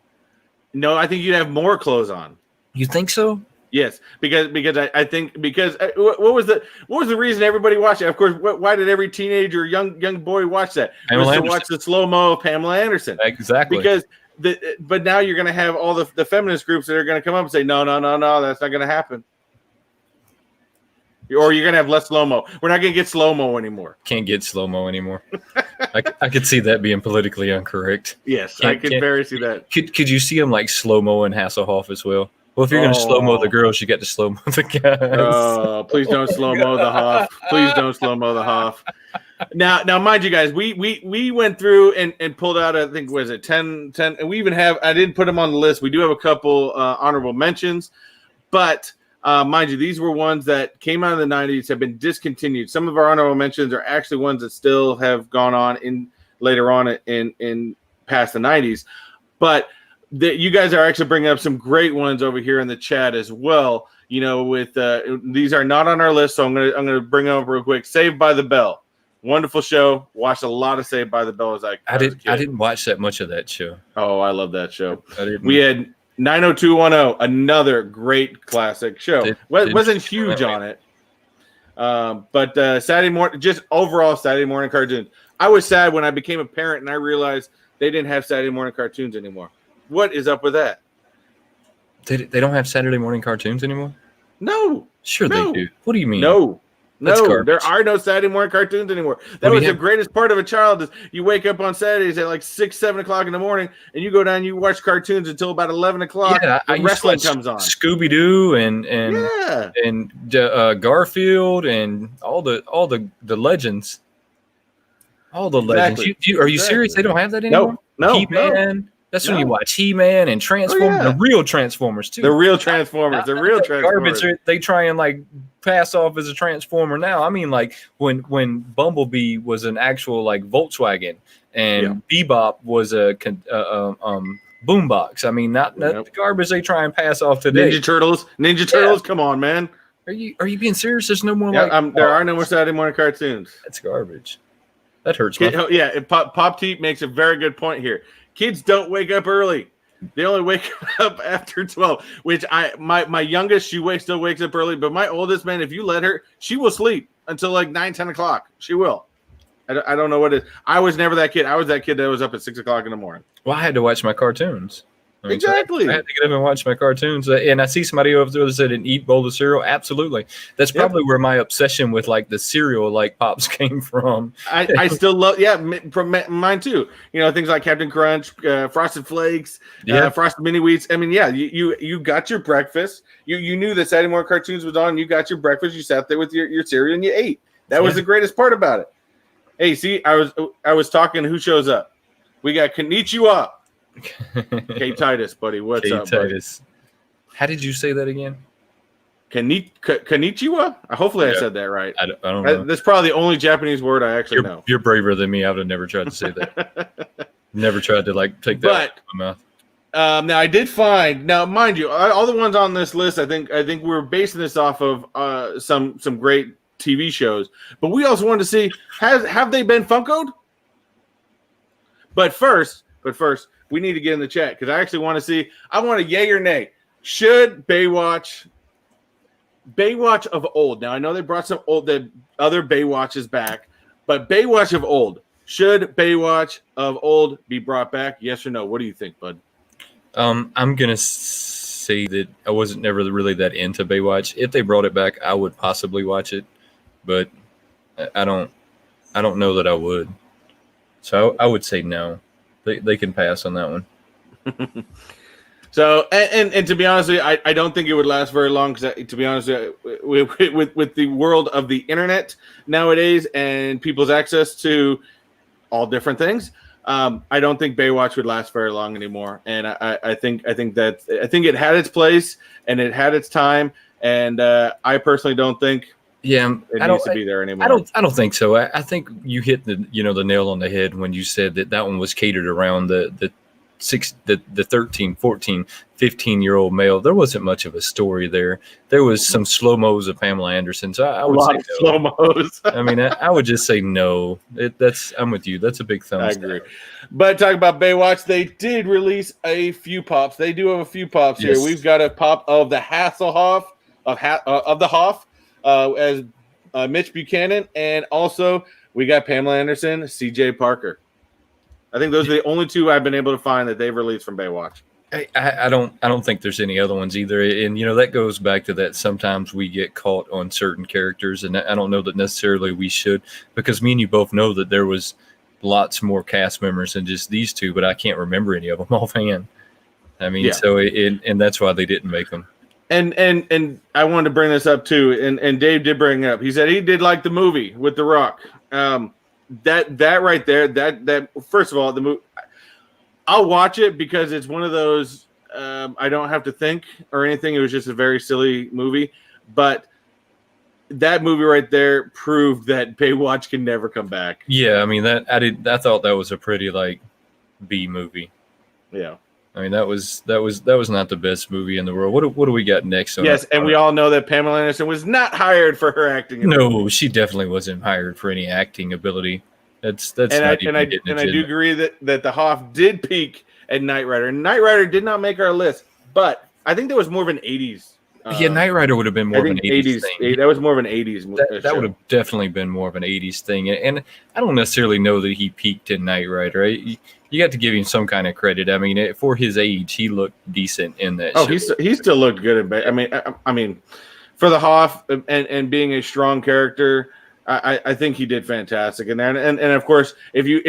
No, I think you'd have more clothes on. You think so? Yes, because I think what was the reason everybody watched it? Of course, why did every teenager, young boy watch that? To watch the slow mo of Pamela Anderson. Exactly. Because but now you're going to have all the feminist groups that are going to come up and say no, that's not going to happen. Or you're going to have less slow-mo. We're not going to get slow-mo anymore. Can't get slow-mo anymore. I could see that being politically incorrect. Yes, I could very see that. Could you see him like slow-mo and Hasselhoff as well? Well, if you're going to slow-mo the girls, you got to slow-mo the guys. Oh, please don't slow-mo the Hoff. Please don't slow-mo the Hoff. Now, mind you guys, we went through and pulled out, I think, was it 10, and we even have, I didn't put them on the list. We do have a couple honorable mentions, but mind you, these were ones that came out in the 90s, have been discontinued. Some of our honorable mentions are actually ones that still have gone on in later on in past the 90s, but you guys are actually bringing up some great ones over here in the chat as well. You know, with these are not on our list, so I'm gonna bring them up real quick. Saved by the Bell. Wonderful show. Watched a lot of Saved by the Bell as I didn't watch that much of that show. Oh, I love that show. We had 90210, another great classic show. Wasn't huge on it. But Saturday morning, just overall Saturday morning cartoons. I was sad when I became a parent and I realized they didn't have Saturday morning cartoons anymore. What is up with that? They don't have Saturday morning cartoons anymore? No. Sure they do. What do you mean? No, there are no Saturday morning cartoons anymore. That was the greatest part of a child is you wake up on Saturdays at like 6, 7 o'clock in the morning and you go down and you watch cartoons until about 11 o'clock. Yeah, wrestling comes on. Scooby-Doo and Garfield and all the legends. All the legends. Are you serious? They don't have that anymore? No. He-Man. That's when you watch He-Man and Transformers, the real Transformers too. The real Transformers, Garbage they try and like pass off as a Transformer now. I mean, like when Bumblebee was an actual like Volkswagen and Bebop was a boombox. I mean, not the garbage they try and pass off today. Ninja Turtles. Come on, man. Are you being serious? There's no more there are no more Saturday morning cartoons. That's garbage. That hurts. Pop Teep makes a very good point here. Kids don't wake up early. They only wake up after 12, which my youngest, she still wakes up early, but my oldest, man, if you let her, she will sleep until like 9, 10 o'clock. She will. I don't know what it is. I was never that kid. I was that kid that was up at 6 o'clock in the morning. Well, I had to watch my cartoons. Exactly. I had to get up and watch my cartoons. And I see somebody over there that said an eat bowl of cereal. Absolutely. That's probably where my obsession with like the cereal like Pops came from. I still love, from mine too. You know, things like Captain Crunch, Frosted Flakes, Frosted Mini Wheats. I mean, you got your breakfast. You knew that Saturday morning cartoons was on. You got your breakfast. You sat there with your cereal and you ate. That was the greatest part about it. Hey, see, I was talking. Who shows up? We got Konnichiwa. K Titus, buddy. What's up, Titus? Buddy? How did you say that again? Konnichiwa? Hopefully I said that right. I don't know. That's probably the only Japanese word I actually know. You're braver than me. I would have never tried to say that. Never tried to like take that out of my mouth. Now I did find. Now, mind you, all the ones on this list, I think we're basing this off of some great TV shows. But we also wanted to see have they been Funko'd? But first, we need to get in the chat because I actually want to see. I want a yay or nay. Should Baywatch of old? Now I know they brought the other Baywatches back, but Baywatch of old. Should Baywatch of old be brought back? Yes or no? What do you think, bud? I'm gonna say that I wasn't never really that into Baywatch. If they brought it back, I would possibly watch it, but I don't know that I would. So I would say no. They can pass on that one. So, and to be honest with you, I don't think it would last very long because, to be honest with the world of the internet nowadays and people's access to all different things, I don't think Baywatch would last very long anymore. And I think it had its place and it had its time. And I personally don't think. Yeah, it needs to be there anymore. I don't think so. I think you hit the nail on the head when you said that one was catered around the 13, 14, 15-year-old male. There wasn't much of a story there. There was some slow-mos of Pamela Anderson. So I would say no. Slow-mos. I mean, I would just say no. I'm with you. That's a big thumbs down. I agree. But talking about Baywatch, they did release a few pops. They do have a few pops here. We've got a pop of the Hasselhoff of the Hoff. As Mitch Buchanan, and also we got Pamela Anderson, CJ Parker. I think those are the only two I've been able to find that they've released from Baywatch. I don't think there's any other ones either. And that goes back to that sometimes we get caught on certain characters, and I don't know that necessarily we should, because me and you both know that there was lots more cast members than just these two, but I can't remember any of them offhand. I mean, so and that's why they didn't make them. And I wanted to bring this up too, and Dave did bring it up. He said he did like the movie with The Rock. that right there, that first of all, the movie, I'll watch it because it's one of those I don't have to think or anything. It was just a very silly movie, but that movie right there proved that Baywatch can never come back. Yeah, I mean I thought that was a pretty like B movie. Yeah. I mean that was not the best movie in the world. What do we got next? Yes, and we all know that Pamela Anderson was not hired for her acting ability. No, she definitely wasn't hired for any acting ability. That's I do agree that the Hoff did peak at Knight Rider. Knight Rider did not make our list, but I think that was more of an 80s. Yeah, Knight Rider would have been more of an 80s thing. That was more of an 80s that would have definitely been more of an 80s thing. And I don't necessarily know that he peaked in Knight Rider. You got to give him some kind of credit. I mean, for his age, he looked decent in that show. He still looked good. I mean, for the Hoff and being a strong character, I think he did fantastic in that. And of course, if you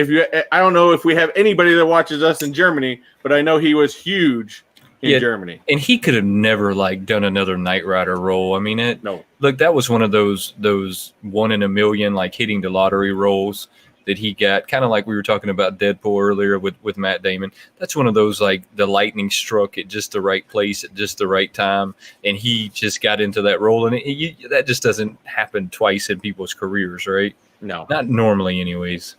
I don't know if we have anybody that watches us in Germany, but I know he was huge in Germany. And he could have never like done another Knight Rider role. I mean, look, that was one of those 1 in a million like hitting the lottery roles that he got, kind of like we were talking about Deadpool earlier with Matt Damon. That's one of those like the lightning struck at just the right place at just the right time, and he just got into that role. And that just doesn't happen twice in people's careers, right? No, not normally, anyways.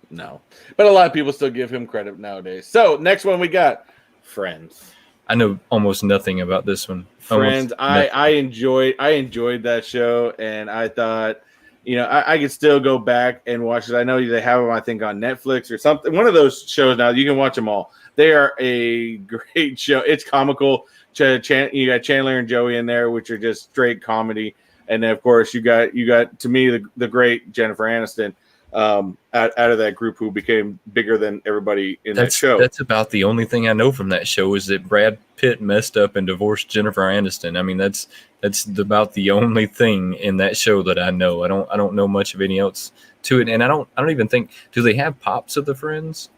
No, but a lot of people still give him credit nowadays. So next one we got Friends. I know almost nothing about this one. Friends, I enjoyed that show, and I thought, I could still go back and watch it. I know they have them, I think, on Netflix or something. One of those shows now, you can watch them all. They are a great show. It's comical. You got Chandler and Joey in there, which are just straight comedy, and then of course you got to me the great Jennifer Aniston. Out of that group who became bigger than everybody in that show. That's about the only thing I know from that show is that Brad Pitt messed up and divorced Jennifer Aniston. I mean, that's about the only thing in that show that I know. I don't know much of any else to it, and I don't even think, do they have pops of the Friends?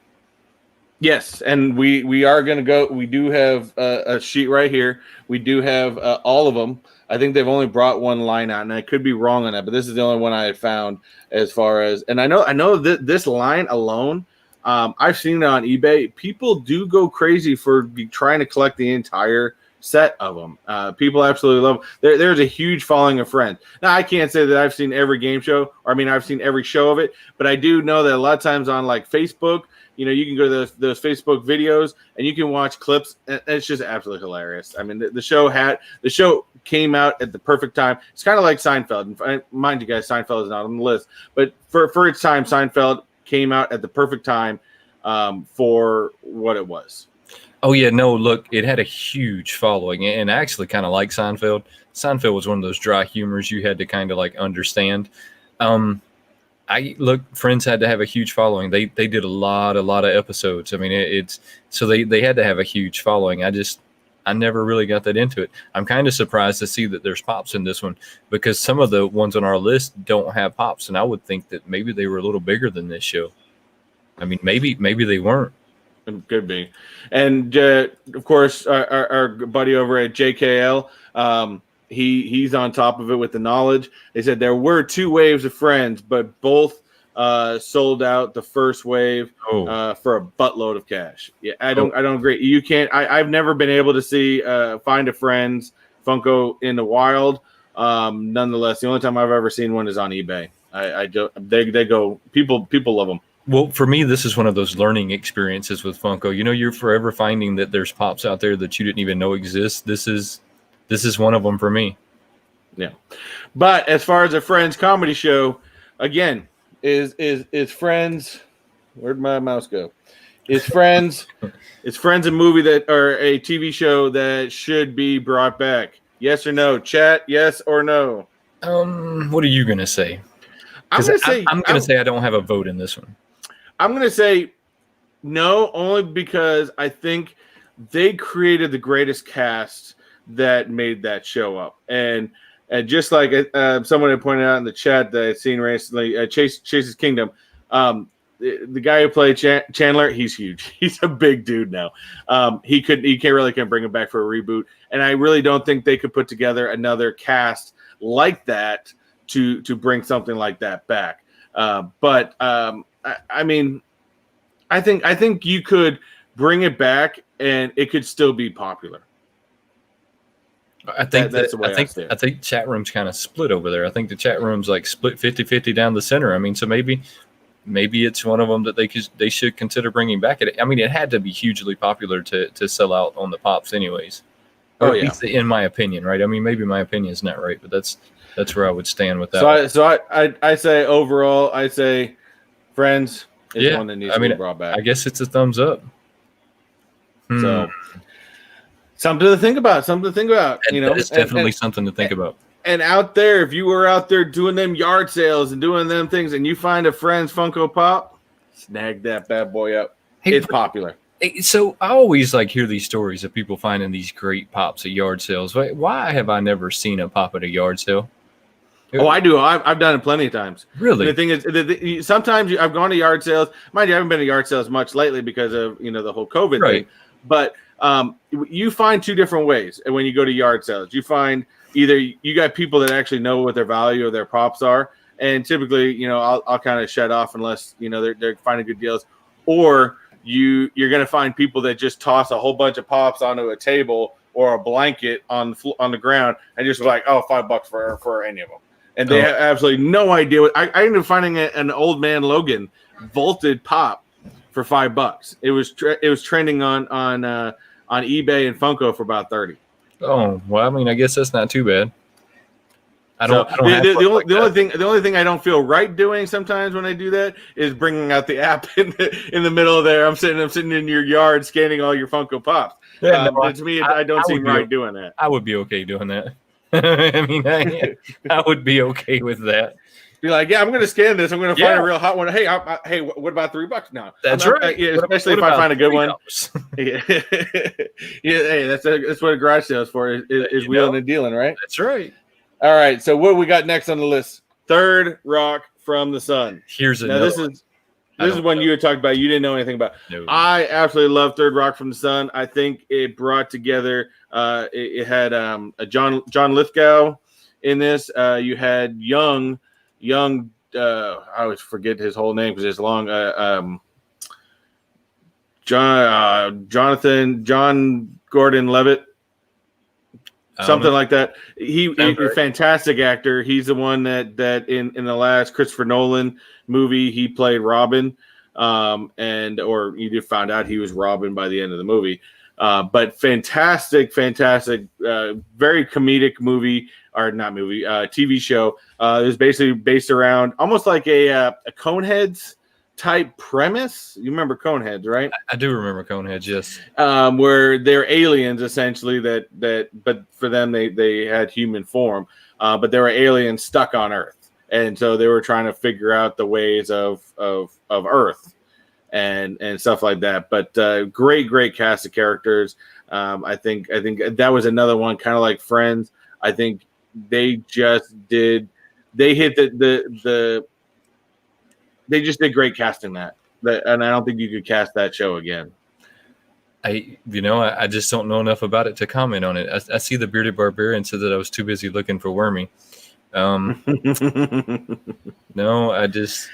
Yes, and we are going to go. We do have a sheet right here. We do have all of them. I think they've only brought one line out, and I could be wrong on that, but this is the only one I had found as far as. And I know that this line alone, I've seen it on eBay. People do go crazy for trying to collect the entire set of them. People absolutely love them. There's a huge following of Friends. Now, I can't say that I've seen every game show, I've seen every show of it, but I do know that a lot of times on like Facebook, you can go to those Facebook videos and you can watch clips, and it's just absolutely hilarious. I mean, the show came out at the perfect time. It's kind of like Seinfeld. And mind you guys, Seinfeld is not on the list, but for its time, Seinfeld came out at the perfect time for what it was. Oh yeah, no, look, it had a huge following, and I actually kind of like Seinfeld. Seinfeld was one of those dry humors you had to kind of like understand. Friends had to have a huge following. They did a lot of episodes. I mean, so they had to have a huge following. I never really got that into it. I'm kind of surprised to see that there's pops in this one, because some of the ones on our list don't have pops, and I would think that maybe they were a little bigger than this show. I mean, maybe they weren't. It could be. And of course, our buddy over at JKL, he's on top of it with the knowledge. They said there were 2 waves of Friends, but both sold out the first wave for a buttload of cash. Yeah, I don't agree. You can't. I've never been able to see find a Friends Funko in the wild. Nonetheless, the only time I've ever seen one is on eBay. They go. People love them. Well, for me, this is one of those learning experiences with Funko. You're forever finding that there's pops out there that you didn't even know exist. This is one of them for me. Yeah. But as far as a Friends comedy show, again, is Friends, where'd my mouse go? Is Friends a movie that, or a TV show that should be brought back? Yes or no? Chat, yes or no? What are you going to say? I'm going to say I don't have a vote in this one. I'm going to say no, only because I think they created the greatest cast that made that show up. And just like someone had pointed out in the chat that I'd seen recently, Chase's Kingdom, the guy who played Chandler, he's huge. He's a big dude now. He can't bring him back for a reboot. And I really don't think they could put together another cast like that to bring something like that back. But I mean, I think you could bring it back and it could still be popular. I think I think chat rooms kind of split over there. I think the chat rooms like split 50-50 down the center. I mean, so maybe it's one of them that they should consider bringing back. I mean, it had to be hugely popular to sell out on the pops, anyways. Or at least in my opinion, right? I mean, maybe my opinion is not right, but that's where I would stand with that. So I say overall, I say Friends is one that needs to be brought back. I guess it's a thumbs up. So something to think about. It's definitely something to think about. And out there, if you were out there doing them yard sales and doing them things, and you find a Friends Funko Pop, snag that bad boy up. It's popular. So I always hear these stories of people finding these great pops at yard sales. Why have I never seen a pop at a yard sale? Oh, I do. I've done it plenty of times. Really? And the thing is, sometimes I've gone to yard sales. Mind you, I haven't been to yard sales much lately because of the whole COVID thing. But you find two different ways when you go to yard sales. You find either you got people that actually know what their value of their pops are, and typically, I'll kind of shut off unless they're finding good deals, or you're going to find people that just toss a whole bunch of pops onto a table or a blanket on the ground and just like, oh, $5 for any of them, and they have absolutely no idea what. I ended up finding an old man Logan vaulted pop for $5. It was trending on eBay and Funko for about 30. Oh well, I mean, I guess that's not too bad. The only thing I don't feel right doing sometimes when I do that is bringing out the app in the middle of there. I'm sitting in your yard scanning all your Funko Pops. To me, I don't seem right doing that. I would be okay doing that. I mean, I would be okay with that. Be like, yeah, I'm going to scan this. I'm going to find a real hot one. Hey, hey, what about $3 now? That's right. Especially if I find a good one. Hey, that's what a garage sale is for. Is wheeling and dealing, right? That's right. All right. So what we got next on the list? Third Rock from the Sun. Here's another. This is one you had talked about. You didn't know anything about. No. I absolutely love Third Rock from the Sun. I think it brought together. It had a John Lithgow in this. You had young. I always forget his whole name because it's long. John Gordon Levitt. Something like that. He's a fantastic actor. He's the one that in the last Christopher Nolan movie he played Robin, or you just found out he was Robin by the end of the movie. But fantastic, very comedic movie, or not movie, TV show. It was basically based around almost like a Coneheads type premise. You remember Coneheads, right? I do remember Coneheads, yes. Where they're aliens essentially but for them they had human form, but they were aliens stuck on Earth, and so they were trying to figure out the ways of Earth and stuff like that. But great cast of characters. I think that was another one kind of like Friends. I think they just did. They hit they just did great casting that, and I don't think you could cast that show again. I just don't know enough about it to comment on it. I see the Bearded Barbarian said that I was too busy looking for Wormy. No, I just,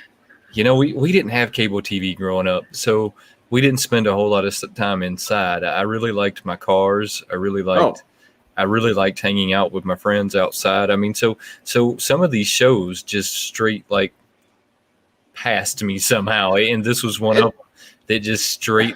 we didn't have cable TV growing up, so we didn't spend a whole lot of time inside. I really liked my cars. I really liked hanging out with my friends outside. I mean, so some of these shows just straight past me somehow, and this was one of them that just straight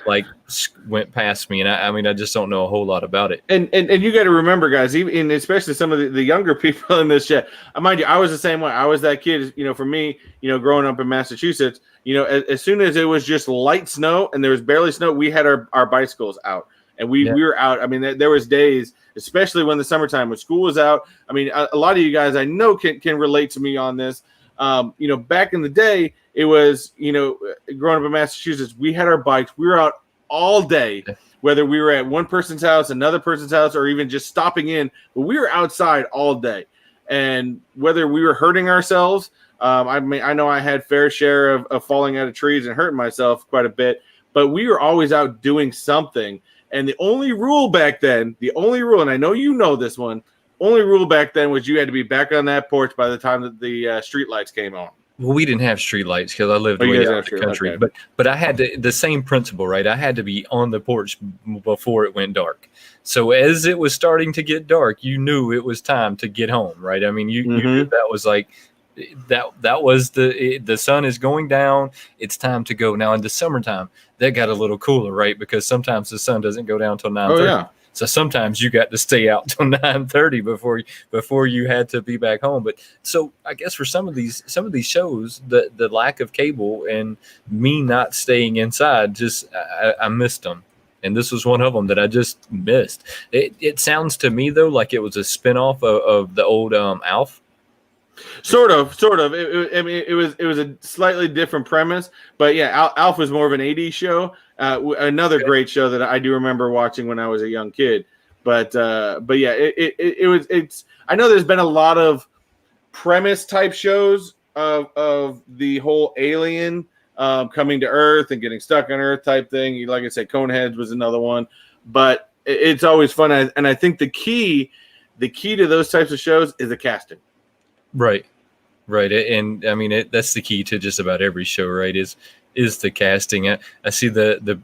went past me, and I just don't know a whole lot about it. And you got to remember, guys, even especially some of the younger people in this chat. Mind you, I was the same way. I was that kid. For me, growing up in Massachusetts, as soon as it was just light snow and there was barely snow, we had our bicycles out, and we were out. I mean, there was days, especially when the summertime when school was out. I mean, a lot of you guys I know can relate to me on this. Back in the day, it was, growing up in Massachusetts, we had our bikes. We were out all day, whether we were at one person's house, another person's house, or even just stopping in. But we were outside all day. And whether we were hurting ourselves, I know I had fair share of falling out of trees and hurting myself quite a bit, but we were always out doing something. And the only rule back then, and I know you know this one, only rule back then was you had to be back on that porch by the time that the street lights came on. Well, we didn't have street lights because I lived Oh, you way guys out have in the street- country. okay. But I had the same principle, right? I had to be on the porch before it went dark. So as it was starting to get dark, you knew it was time to get home, right? I mean, you knew that was like that was the sun is going down. It's time to go. Now in the summertime, that got a little cooler, right? Because sometimes the sun doesn't go down till 9:30. Oh yeah. So sometimes you got to stay out till 9:30 before you had to be back home. But so I guess for some of these shows, the lack of cable and me not staying inside, just I missed them. And this was one of them that I just missed. It sounds to me though like it was a spinoff of the old Alf. Sort of. I mean, it was a slightly different premise, but yeah, Alf was more of an '80s show. Another great show that I do remember watching when I was a young kid. But yeah, it's. I know there's been a lot of premise type shows of the whole alien coming to Earth and getting stuck on Earth type thing. Like I said, Coneheads was another one, but it's always fun. And I think the key to those types of shows is the casting. Right. And I mean, that's the key to just about every show, right? Is the casting. I see the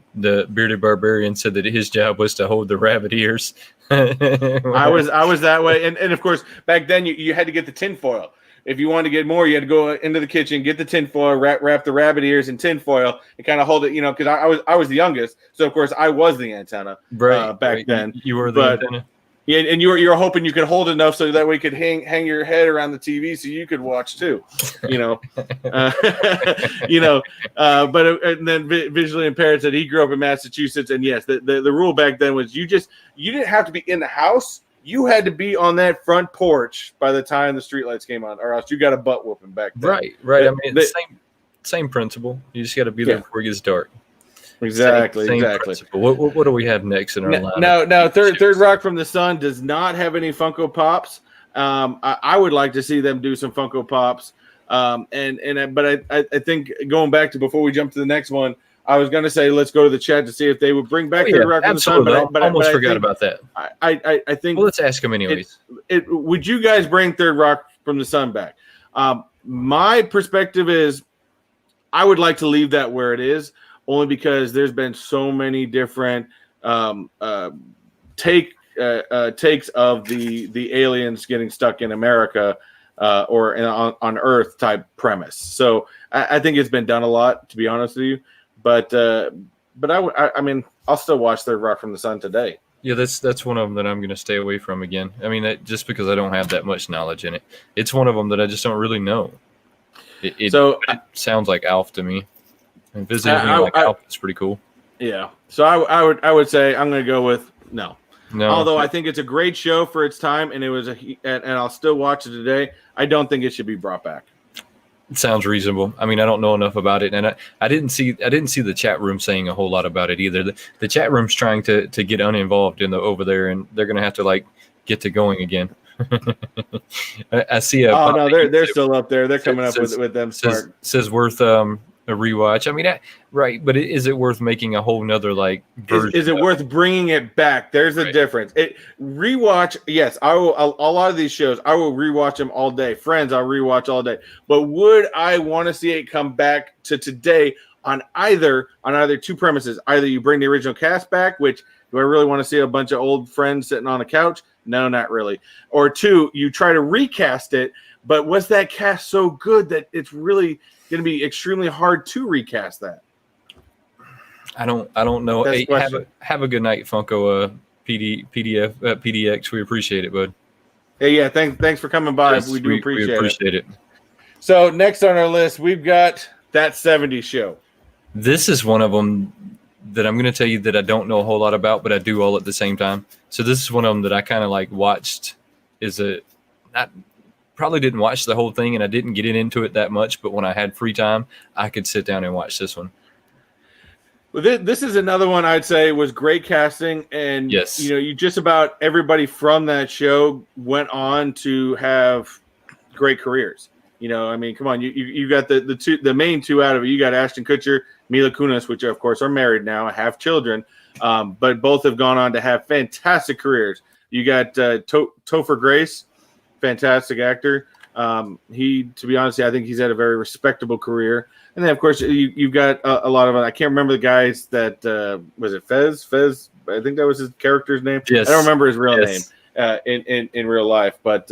bearded barbarian said that his job was to hold the rabbit ears. I was that way. And of course, back then you had to get the tinfoil. If you wanted to get more, you had to go into the kitchen, get the tinfoil, wrap the rabbit ears in tinfoil, and kind of hold it, because I was the youngest. So, of course, I was the antenna back then. You were the antenna? Yeah, and you were hoping you could hold enough so that way you could hang your head around the TV so you could watch too, But and then visually impaired said he grew up in Massachusetts, and yes, the rule back then was you didn't have to be in the house, you had to be on that front porch by the time the streetlights came on, or else you got a butt whooping back then. Right. I mean, same principle. You just got to be there before it gets dark. Exactly. What do we have next in our line? No. Third Rock from the Sun does not have any Funko Pops. I would like to see them do some Funko Pops. But I think going back to before we jump to the next one, I was going to say let's go to the chat to see if they would bring back Third Rock from the Sun. But I almost forgot about that. I think. Well, let's ask them anyways. Would you guys bring Third Rock from the Sun back? My perspective is, I would like to leave that where it is. Only because there's been so many different takes of the aliens getting stuck in America or on Earth type premise. So I think it's been done a lot, to be honest with you. But I mean, I'll still watch Third Rock from the Sun today. Yeah, that's one of them that I'm going to stay away from again. I mean, just because I don't have that much knowledge in it. It's one of them that I just don't really know. It sounds like Alf to me. And visiting Alf is pretty cool. Yeah. So I would say I'm going to go with no. No. Although I think it's a great show for its time, and and I'll still watch it today. I don't think it should be brought back. It sounds reasonable. I mean, I don't know enough about it, and I didn't see the chat room saying a whole lot about it either. The chat room's trying to get uninvolved over there, and they're going to have to get to going again. I see. Oh no, they're still up there. They're coming up with them. Says worth a rewatch. I mean, right, but is it worth making a whole nother version? Is it worth bringing it back? There's a difference. Rewatch. Yes, I will. A lot of these shows, I will rewatch them all day. Friends, I'll rewatch all day. But would I want to see it come back to today on either two premises? Either you bring the original cast back, which do I really want to see a bunch of old friends sitting on a couch? No, not really. Or two, you try to recast it, but was that cast so good that it's really going to be extremely hard to recast that? I don't know. Hey, have a good night, Funko. PDX. We appreciate it, bud. Yeah. Thanks for coming by. Yes, we appreciate it. So next on our list, we've got That 70s Show. This is one of them that I'm going to tell you that I don't know a whole lot about, but I do all at the same time. So this is one of them that I kind of watched. Probably didn't watch the whole thing, and I didn't get into it that much. But when I had free time, I could sit down and watch this one. Well, this is another one I'd say was great casting, and yes, you just about everybody from that show went on to have great careers. I mean, come on, you got the main two out of it. You got Ashton Kutcher, Mila Kunis, which of course are married now, have children, but both have gone on to have fantastic careers. You got Topher Grace. Fantastic actor. He, to be honest, I think he's had a very respectable career. And then, of course, you've got a lot of, I can't remember the guys that, was it Fez? I think that was his character's name. Yes. I don't remember his real name in real life, but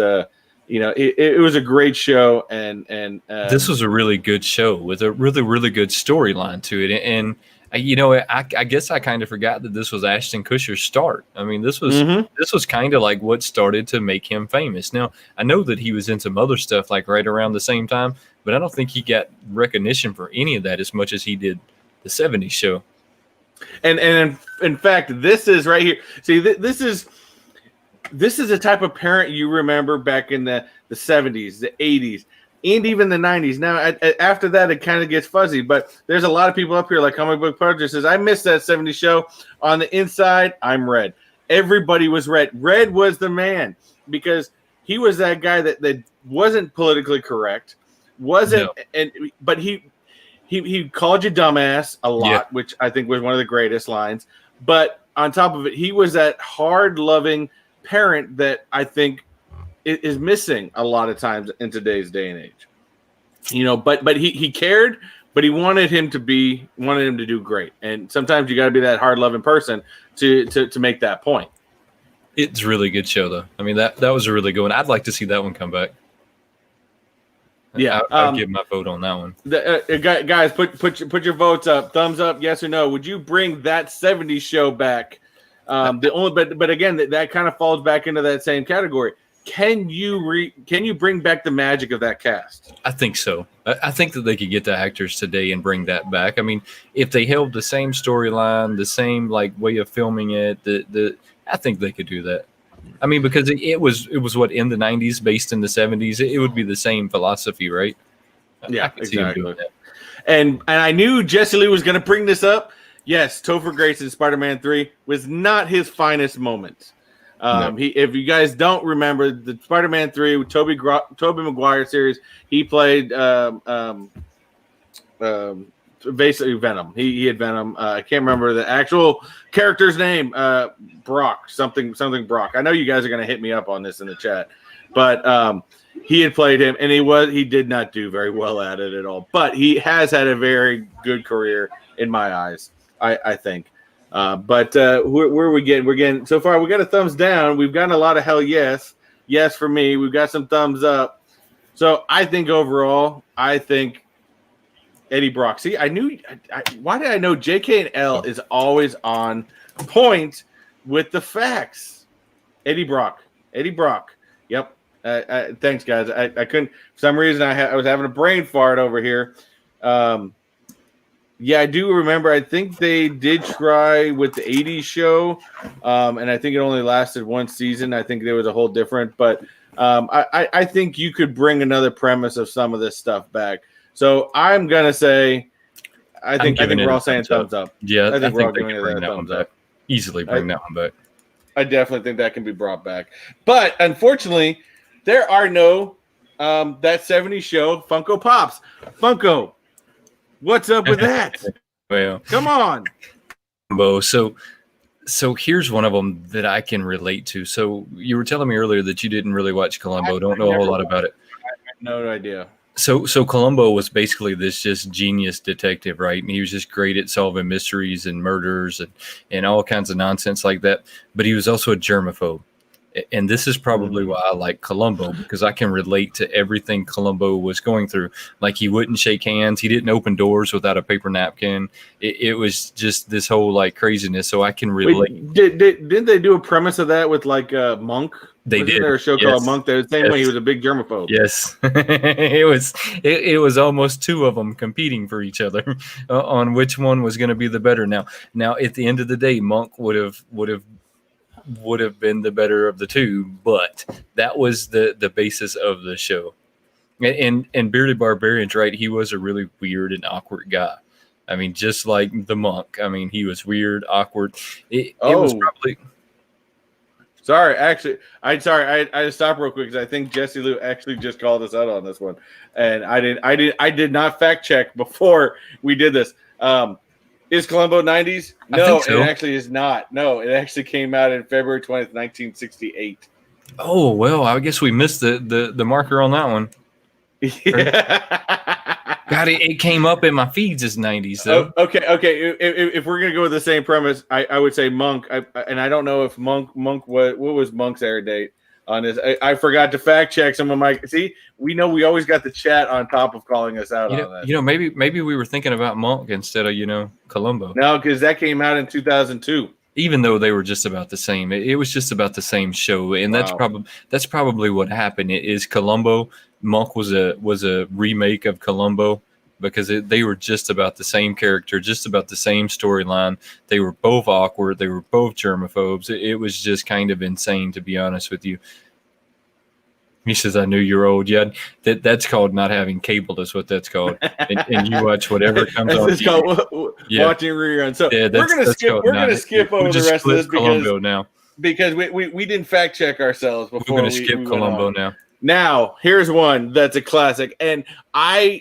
it was a great show, and this was a really good show with a really, really good storyline to it. And I guess I kind of forgot that this was Ashton Kutcher's start. I mean, this was kind of like what started to make him famous. Now, I know that he was in some other stuff like right around the same time, but I don't think he got recognition for any of that as much as he did the 70s show. And in fact, this is right here. See, this is a type of parent you remember back in the 70s, the 80s, and even the 90s. Now, after that, it kind of gets fuzzy, but there's a lot of people up here, like Comic Book Project says, I missed that 70s show. On the inside, I'm Red. Everybody was Red. Red was the man because he was that guy that wasn't politically correct, but he called you dumbass a lot, which I think was one of the greatest lines. But on top of it, he was that hard, loving parent that I think is missing a lot of times in today's day and age. But he cared, but he wanted him to do great. And sometimes you got to be that hard, loving person to make that point. It's a really good show, though. I mean, that was a really good one. I'd like to see that one come back. Yeah, I'll give my vote on that one. Guys, put your votes up. Thumbs up, yes or no. Would you bring that 70s show back? But again, that kind of falls back into that same category. Can you bring back the magic of that cast? I think so. I think that they could get the actors today and bring that back. I mean, if they held the same storyline, the same like way of filming it, I think they could do that. I mean, because it was what in the 90s, based in the 70s, it would be the same philosophy, right? Yeah, exactly. And I knew Jesse Lee was going to bring this up. Yes, Topher Grace in Spider-Man 3 was not his finest moment. No. If you guys don't remember the Spider-Man 3 with Tobey Maguire series, he played basically Venom. He had Venom. I can't remember the actual character's name. Brock, something Brock. I know you guys are going to hit me up on this in the chat, but he had played him, and he did not do very well at it at all. But he has had a very good career in my eyes, I think. But where are we getting? We're getting so far. We got a thumbs down. We've gotten a lot of hell yes for me. We've got some thumbs up. So I think overall, Eddie Brock. See, I knew. Why did I know JK and L is always on point with the facts? Eddie Brock. Yep. Thanks, guys. I couldn't for some reason. I was having a brain fart over here. Yeah, I do remember. I think they did try with the 80s show, and I think it only lasted one season. I think there was a whole different, but I think you could bring another premise of some of this stuff back. So I'm going to say I think we're all saying thumbs up. Yeah, I think we're all giving it a thumbs up. Easily bring that one back. I definitely think that can be brought back. But unfortunately, there are no that 70s show Funko Pops. Funko, what's up with that? Well, come on. So here's one of them that I can relate to. So you were telling me earlier that you didn't really watch Columbo. Don't know a whole lot about it. I have no idea. So Columbo was basically this just genius detective, right? And he was just great at solving mysteries and murders and all kinds of nonsense like that. But he was also a germaphobe. And this is probably why I like Columbo, because I can relate to everything Columbo was going through. Like, he wouldn't shake hands. He didn't open doors without a paper napkin. It was just this whole like craziness. So I can relate. Wait, didn't they do a premise of that with like Monk? They did. There a show called Monk that was the same way he was a big germaphobe. Yes. it was almost two of them competing for each other on which one was going to be the better. Now at the end of the day, Monk would have been the better of the two, but that was the basis of the show. And Bearded Barbarian's right. He was a really weird and awkward guy. I mean, just like the Monk. I mean, he was weird, awkward. It was probably. Sorry, actually, I just stopped real quick because I think Jesse Lou actually just called us out on this one, and I did not fact check before we did this. Is Columbo 90s? No, so. It actually is not. No, it actually came out in February 20th, 1968. Oh well, I guess we missed the marker on that one. Yeah. God, it came up in my feeds as 90s though. Okay. If we're gonna go with the same premise, I would say Monk. And I don't know if Monk what was Monk's air date on this. I forgot to fact check some of my. See, we always got the chat on top of calling us out on that. Maybe we were thinking about Monk instead of Columbo. No, because that came out in 2002. Even though they were just about the same, it was just about the same show, and that's probably what happened. Is Columbo Monk was a remake of Columbo because they were just about the same character, just about the same storyline. They were both awkward. They were both germaphobes. It was just kind of insane, to be honest with you. He says, "I knew you're old." Yeah, that's called not having cable. Is what that's called. And you watch whatever comes on. It's called watching reruns. So we're gonna skip over the rest of this because we didn't fact check ourselves before. We're gonna skip Columbo now. Now here's one that's a classic, and I'm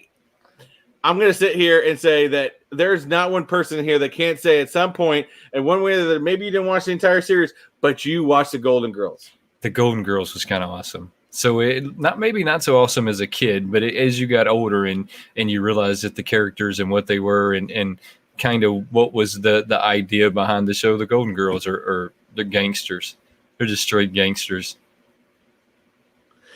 gonna sit here and say that there's not one person here that can't say at some point, and one way or the other, maybe you didn't watch the entire series, but you watched the Golden Girls. The Golden Girls was kind of awesome. So not so awesome as a kid, but as you got older and you realized that the characters and what they were and kind of what was the idea behind the show, the Golden Girls are the gangsters. They're just straight gangsters.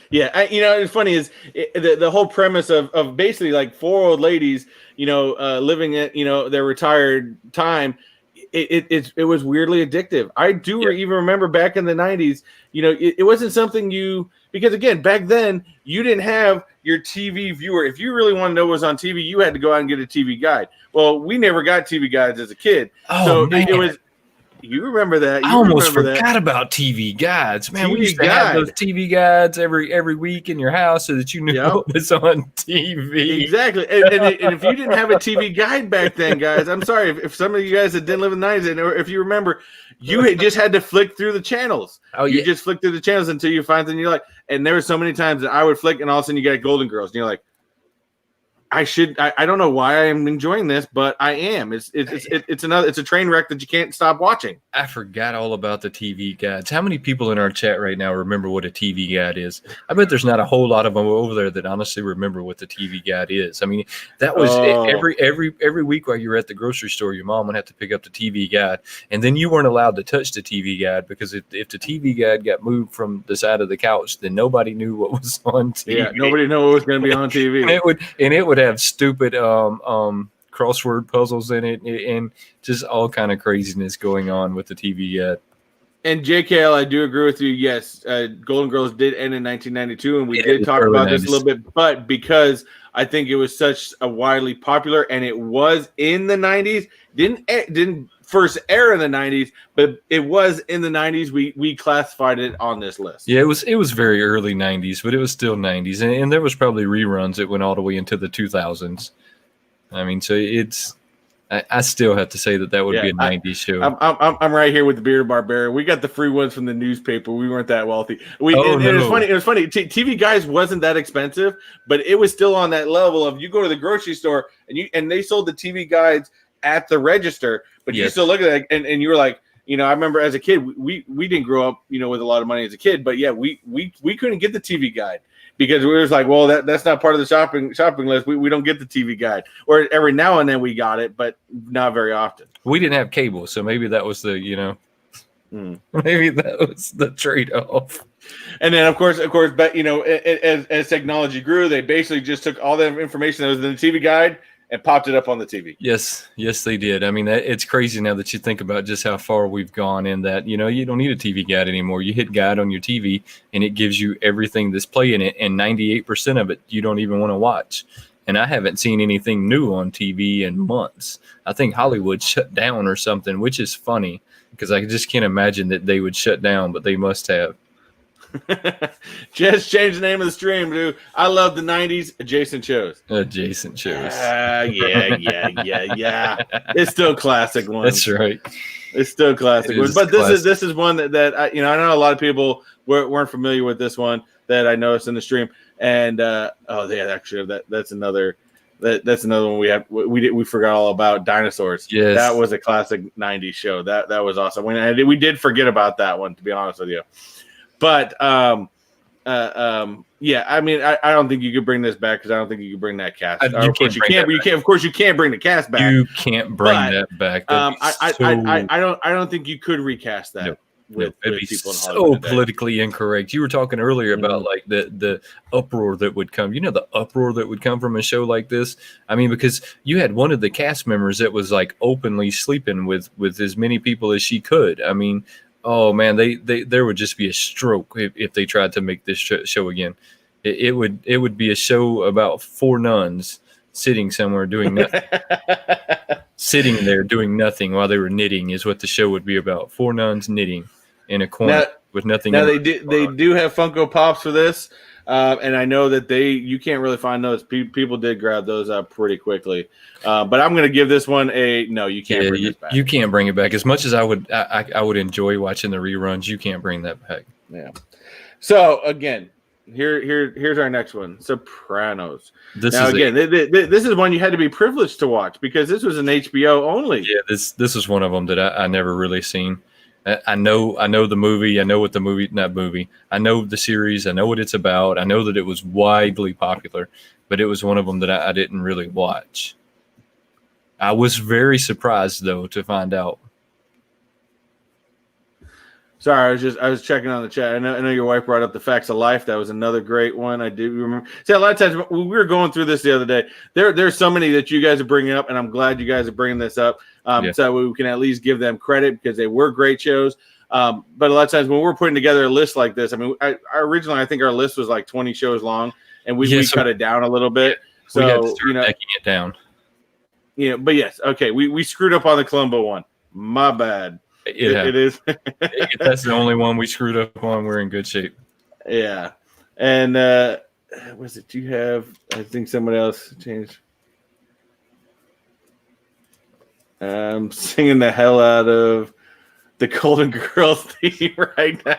Yeah, it's funny is the whole premise of basically like four old ladies, living at their retired time. It was weirdly addictive. I do even remember back in the 90s, it wasn't something because again, back then you didn't have your TV viewer. If you really want to know what was on TV, you had to go out and get a TV guide. Well, we never got TV guides as a kid. Oh, man. It was. You remember that? I almost forgot about TV guides, man. We used to have those TV guides every week in your house so that you knew what was on TV. Exactly. And if you didn't have a TV guide back then, guys, I'm sorry if some of you guys that didn't live in the 90s, or if you remember, you just had to flick through the channels. Oh, you just flick through the channels until you find something you like. And there were so many times that I would flick, and all of a sudden you get Golden Girls, and you're like, I don't know why I'm enjoying this, but I am. It's a train wreck that you can't stop watching. I forgot all about the TV guides. How many people in our chat right now remember what a TV guide is? I bet there's not a whole lot of them over there that honestly remember what the TV guide is. I mean, that was every week while you were at the grocery store, your mom would have to pick up the TV guide, and then you weren't allowed to touch the TV guide because if the TV guide got moved from the side of the couch, then nobody knew what was on TV. Yeah, nobody knew what was going to be on TV. and it would have stupid crossword puzzles in it and just all kind of craziness going on with the TV guide. And JKL, I do agree with you. Yes, Golden Girls did end in 1992, and we did talk about this a little bit. But because I think it was such a widely popular, and it was in the 90s, didn't first air in the 90s, but it was in the 90s. We classified it on this list. Yeah, it was very early 90s, but it was still 90s, and there was probably reruns that went all the way into the 2000s. I mean, so I still have to say that would be a 90s show. I'm right here with the Bearded Barbarian. We got the free ones from the newspaper. We weren't that wealthy. It was funny. It was funny. TV Guys wasn't that expensive, but it was still on that level of you go to the grocery store and they sold the TV Guides at the register, but you still look at it and you were like, I remember as a kid, we didn't grow up, with a lot of money as a kid, but yeah, we couldn't get the TV Guide. Because we was like, well, that's not part of the shopping list. We don't get the TV guide. Or every now and then we got it, but not very often. We didn't have cable, so maybe that was the, maybe that was the trade-off. And then, of course, but as technology grew, they basically just took all the information that was in the TV guide and popped it up on the TV. Yes, they did. I mean, it's crazy now that you think about just how far we've gone in that, you don't need a TV guide anymore. You hit guide on your TV and it gives you everything that's playing it, and 98% of it you don't even want to watch. And I haven't seen anything new on TV in months. I think Hollywood shut down or something, which is funny because I just can't imagine that they would shut down, but they must have. Just change the name of the stream, dude. I love the 90s adjacent shows. Adjacent shows. Yeah. It's still classic ones. That's right. It's still classic ones. But this is one that I know a lot of people weren't familiar with this one that I noticed in the stream. And actually that's another one we forgot all about. Dinosaurs. Yes. That was a classic 90s show. That was awesome. We did forget about that one, to be honest with you. But yeah, I mean, I don't think you could bring this back because I don't think you could bring that cast. Of course you can't. Of course you can't bring the cast back. You can't bring that back. I don't think you could recast that. No. With it'd be people in so Hollywood politically incorrect. You were talking earlier about like the uproar that would come. You know, the uproar that would come from a show like this. I mean, because you had one of the cast members that was like openly sleeping with as many people as she could. I mean, oh man, there would just be a stroke if they tried to make this show again. It would be a show about 4 nuns sitting somewhere doing nothing. Sitting there doing nothing while they were knitting is what the show would be about. 4 nuns knitting in a corner with nothing. Now they do have Funko Pops for this, and I know that you can't really find those. People did grab those up pretty quickly, but I'm going to give this one a no. You can't bring this back. You can't bring it back. As much as I would enjoy watching the reruns, you can't bring that back. Yeah. So again, here's our next one, Sopranos. This is one you had to be privileged to watch because this was an HBO only. Yeah, this is one of them that I never really seen. I know the movie. I know what I know the series. I know what it's about. I know that it was widely popular, but it was one of them that I didn't really watch. I was very surprised though to find out. Sorry, I was checking on the chat. I know your wife brought up the Facts of Life. That was another great one. I do remember. See, a lot of times we were going through this the other day. There's so many that you guys are bringing up, and I'm glad you guys are bringing this up. So we can at least give them credit because they were great shows. But a lot of times when we're putting together a list like this, I mean, originally I think our list was like 20 shows long, and we cut it down a little bit. So we had to start making it down. Yeah, but yes, okay, we screwed up on the Columbo one. My bad. It is. If that's the only one we screwed up on, we're in good shape. Yeah. And was it you have? I think somebody else changed. I'm singing the hell out of the Golden Girls theme right now.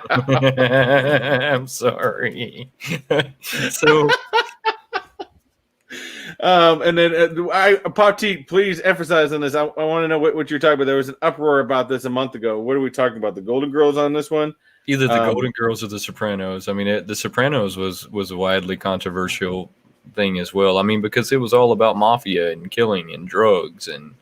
I'm sorry. So. And then Pop T, please emphasize on this. I want to know what you're talking about. There was an uproar about this a month ago. What are we talking about? The Golden Girls on this one? Either the Golden Girls or the Sopranos. I mean, the Sopranos was a widely controversial thing as well. I mean, because it was all about mafia and killing and drugs and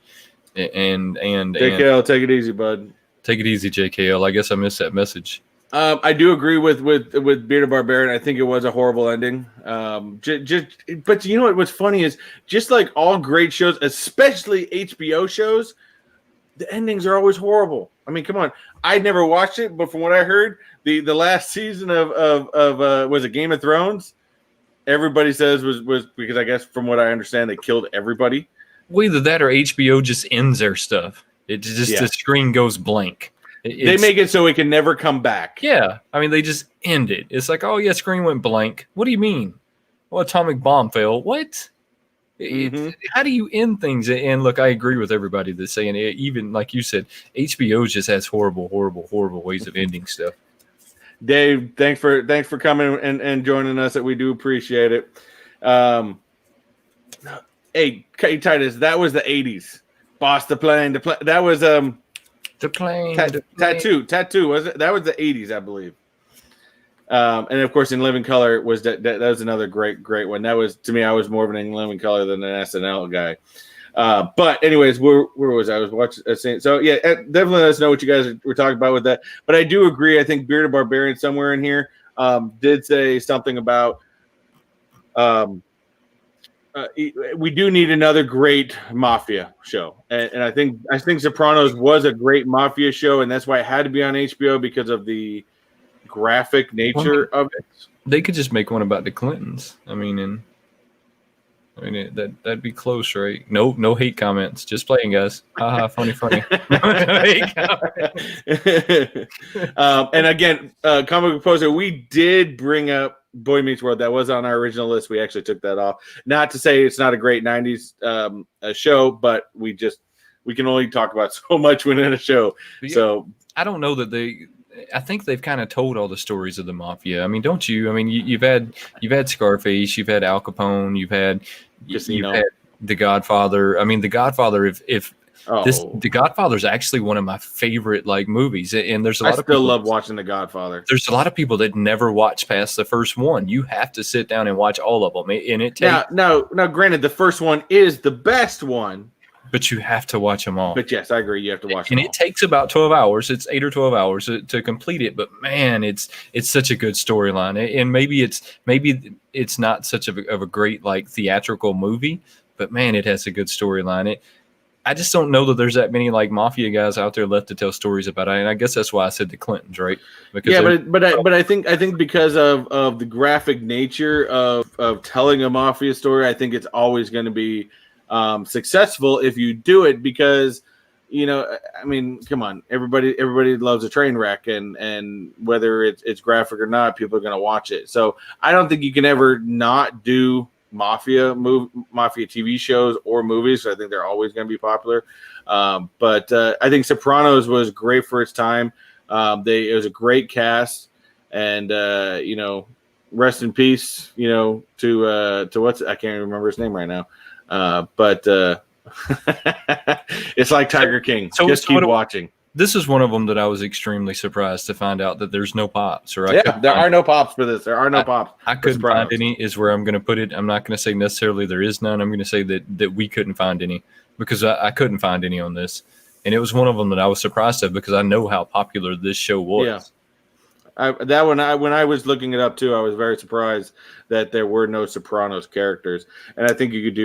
JKL, take it easy, bud. Take it easy, JKL. I guess I missed that message. I do agree with Bearded Barbarian. I think it was a horrible ending. But you know what's funny is just like all great shows, especially HBO shows, the endings are always horrible. I mean, come on. I never watched it, but from what I heard, the last season of was it Game of Thrones? Everybody says was because I guess from what I understand, they killed everybody. Well, either that or HBO just ends their stuff. It just the screen goes blank. They make it so it can never come back. Yeah. I mean, they just end it. It's like, oh, yeah, screen went blank. What do you mean? Well, atomic bomb fell. What? How do you end things? And look, I agree with everybody that's saying it. Even like you said, HBO just has horrible, horrible, horrible ways of ending stuff. Dave, thanks for coming and joining us. We do appreciate it. Hey, Titus, that was the 80s. Boss the plane. That was The plane, tattoo was it? That was the 80s, I believe. And of course, In Living Color was that was another great one. That was, to me, I was more of an In Living Color than an SNL guy. But anyways, where was I? I was watching. So yeah, definitely let us know what you guys were talking about with that. But I do agree. I think Bearded Barbarian somewhere in here did say something about. We do need another great mafia show, and I think Sopranos was a great mafia show, and that's why it had to be on HBO because of the graphic nature of it. They could just make one about the Clintons. I mean, that'd be close, right? No hate comments. Just playing, guys. Haha, funny. And again, comic book poster, we did bring up Boy Meets World. That was on our original list. We actually took that off. Not to say it's not a great 90s show, but we can only talk about so much within a show. Yeah, so I don't know that I think they've kind of told all the stories of the mafia. I mean, don't you? I mean, you've had Scarface, you've had Al Capone, you've had The Godfather. I mean, The Godfather. If The Godfather is actually one of my favorite like movies, and there's a lot of people love watching The Godfather. There's a lot of people that never watch past the first one. You have to sit down and watch all of them, and it takes. Now, granted, the first one is the best one, but you have to watch them all. But yes, I agree. You have to watch them all. And it takes about 12 hours. It's 8 or 12 hours to complete it. But man, it's such a good storyline. And maybe it's not such of a great like theatrical movie, but man, it has a good storyline. I just don't know that there's that many like mafia guys out there left to tell stories about it. And I guess that's why I said the Clintons, right? Because but I think because of the graphic nature of telling a mafia story, I think it's always going to be successful if you do it, because I mean, come on, everybody loves a train wreck, and whether it's graphic or not, people are going to watch it. So I don't think you can ever not do mafia TV shows or movies. So I think they're always going to be popular. But I think Sopranos was great for its time. It was a great cast, and rest in peace, to what's, I can't even remember his name right now. But it's like Tiger King. Just keep watching. This is one of them that I was extremely surprised to find out that there's no pops. There are no pops for this. There are no pops. I couldn't find any, is where I'm going to put it. I'm not going to say necessarily there is none. I'm going to say that we couldn't find any, because I couldn't find any on this. And it was one of them that I was surprised at, because I know how popular this show was. Yeah. When I was looking it up too, I was very surprised that there were no Sopranos characters, and I think you could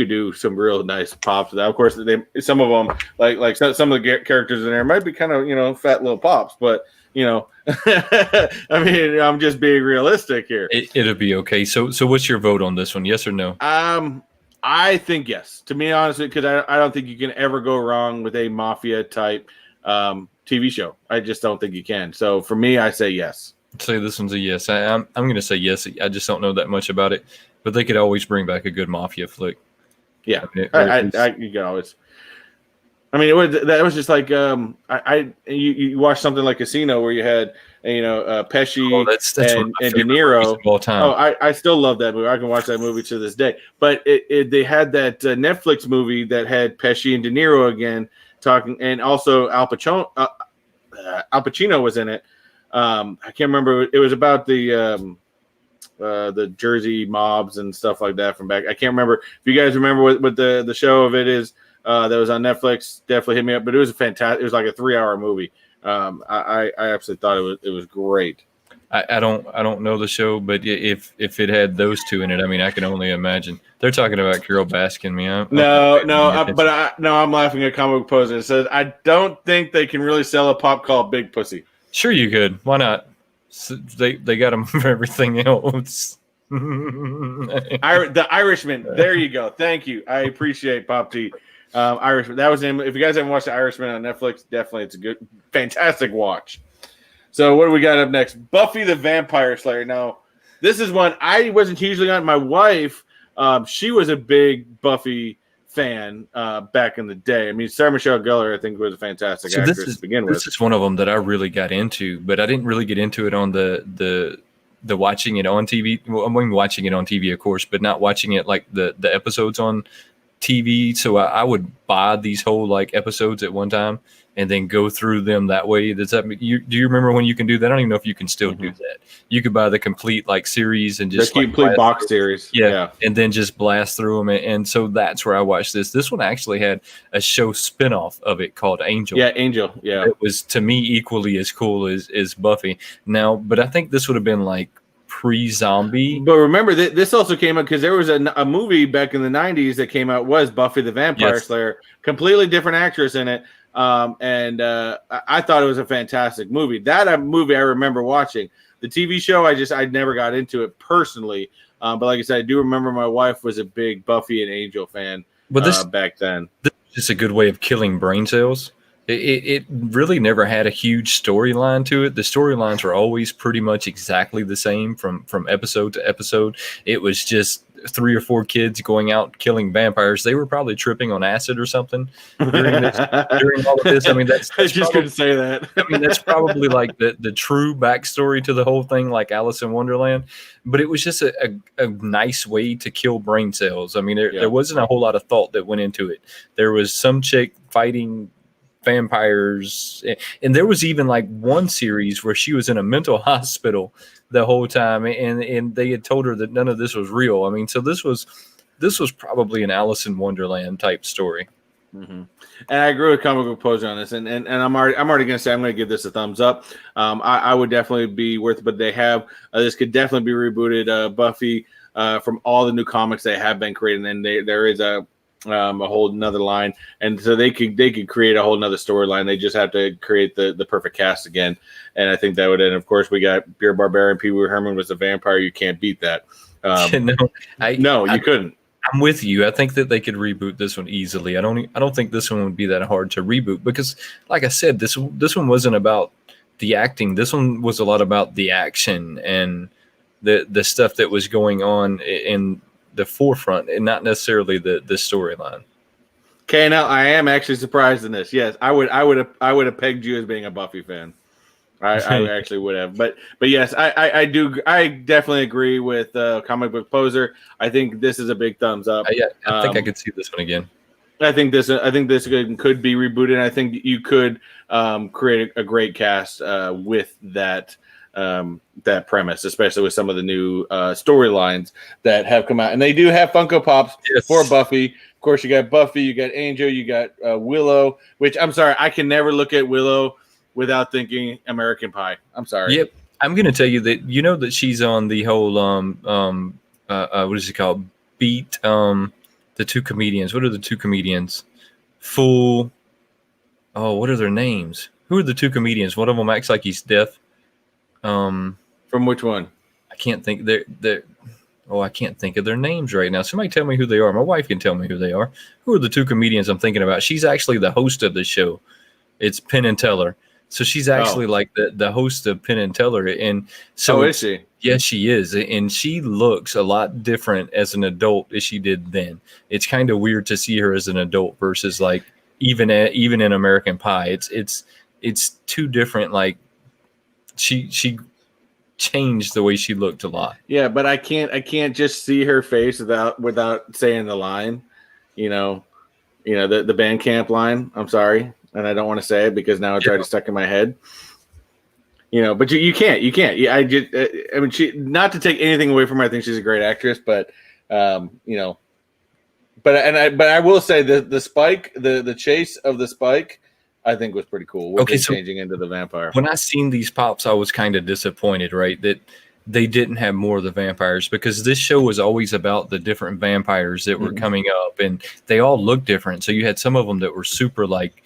do some real nice pops with that. Of course, some of them like some of the characters in there might be kind of fat little pops, but I mean, I'm just being realistic here. It'll be okay. So what's your vote on this one? Yes or no? I think yes. To be honest, because I don't think you can ever go wrong with a mafia type TV show. I just don't think you can. So for me, I say yes. I'd say this one's a yes. I'm going to say yes. I just don't know that much about it, but they could always bring back a good mafia flick. Yeah, you can always. I mean, that was just like you watched something like Casino where you had Pesci and De Niro of all time. Oh, I still love that movie. I can watch that movie to this day. But they had that Netflix movie that had Pesci and De Niro again talking, and also Al Pacino was in it. I can't remember. It was about the Jersey mobs and stuff like that from back. I can't remember. If you guys remember what the show of it is, that was on Netflix, definitely hit me up. But it was fantastic. It was like a 3-hour movie. I absolutely thought it was great. I don't know the show, but if it had those two in it, I mean, I can only imagine. They're talking about Carol Baskin, me. I'm laughing at Comic Book Poser. It says, I don't think they can really sell a pop called Big Pussy. Sure you could. Why not? They got them for everything else. The Irishman. There you go. Thank you. I appreciate Pop T. Irishman. That was him. If you guys haven't watched The Irishman on Netflix, definitely it's a good, fantastic watch. So what do we got up next? Buffy the Vampire Slayer. Now, this is one I wasn't hugely on. My wife, she was a big Buffy fan back in the day. I mean, Sarah Michelle Gellar, I think, was a fantastic actress to begin with. This is one of them that I really got into, but I didn't really get into it on the watching it on TV. Well, I mean, watching it on TV, of course, but not watching it like the episodes on TV. So I would buy these whole like episodes at one time and then go through them that way. Does that do you remember when you can do that? I don't even know if you can still do that. You could buy the complete like series and just the complete box series. Yeah. And then just blast through them. And so that's where I watched this. This one actually had a show spinoff of it called Angel. Yeah, Angel. Yeah. It was to me equally as cool as Buffy. Now, but I think this would have been like pre-zombie. But remember, this also came out because there was a movie back in the 90s that came out, was Buffy the Vampire Slayer. Completely different actress in it. I thought it was a fantastic movie. That movie I remember watching. The TV show, I never got into it personally. But like I said, I do remember my wife was a big Buffy and Angel fan back then. This is just a good way of killing brain cells. It really never had a huge storyline to it. The storylines were always pretty much exactly the same from episode to episode. It was just 3 or 4 kids going out killing vampires. They were probably tripping on acid or something during all of this. I mean, that's I just probably, couldn't say that. I mean, that's probably like the true backstory to the whole thing, like Alice in Wonderland. But it was just a nice way to kill brain cells. I mean, there wasn't a whole lot of thought that went into it. There was some chick fighting vampires, and there was even like one series where she was in a mental hospital the whole time, and they had told her that none of this was real. I mean, so this was probably an Alice in Wonderland type story. Mm-hmm. And I agree with Comic Book Poser on this, and I'm already going to say I'm going to give this a thumbs up. I would definitely be worth it, but they have this could definitely be rebooted. Buffy from all the new comics they have been creating, and there is a whole nother line, and so they could create a whole nother storyline. They just have to create the perfect cast again, and I think that would. And of course, we got Beer Barbarian. Pee Wee Herman was a vampire. You can't beat that. You couldn't. I'm with you. I think that they could reboot this one easily. I don't think this one would be that hard to reboot because, like I said, this one wasn't about the acting. This one was a lot about the action and the stuff that was going on in the forefront, and not necessarily the storyline. Okay, now I am actually surprised in this. Yes, I would have pegged you as being a Buffy fan. I actually would have, but yes, I definitely agree with Comic Book Poser. I think this is a big thumbs up. I think I could see this one again. I think this could be rebooted. I think you could create a great cast with that premise, especially with some of the new storylines that have come out. And they do have Funko Pops for Buffy. Of course, you got Buffy, you got Angel, you got Willow. Which I'm sorry, I can never look at Willow without thinking American Pie. I'm sorry. Yep. I'm going to tell you that that she's on the whole what is it called? Beat the two comedians. What are the two comedians? What are their names? Who are the two comedians? One of them acts like he's deaf. From which one? I can't think. I can't think of their names right now. Somebody tell me who they are. My wife can tell me who they are. Who are the two comedians I'm thinking about? She's actually the host of the show. It's Penn and Teller. So she's actually like the host of Penn and Teller. And so is she? Yes, she is. And she looks a lot different as an adult as she did then. It's kind of weird to see her as an adult versus like even in American Pie. It's two different. Like she changed the way she looked a lot. Yeah, but I can't just see her face without saying the line. The Bandcamp line. I'm sorry. And I don't want to say it because now it's already stuck in my head. But you can't. Yeah, I mean, she, not to take anything away from her. I think she's a great actress, but but I will say the spike, the chase of the spike, I think was pretty cool. Changing into the vampire. When I seen these pops, I was kind of disappointed, right? That they didn't have more of the vampires, because this show was always about the different vampires that were coming up, and they all looked different. So you had some of them that were super like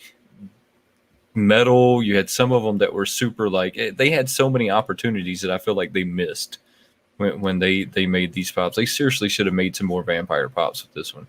metal. You had some of them that were super like, they had so many opportunities that I feel like they missed when they made these pops. They seriously should have made some more vampire pops with this one.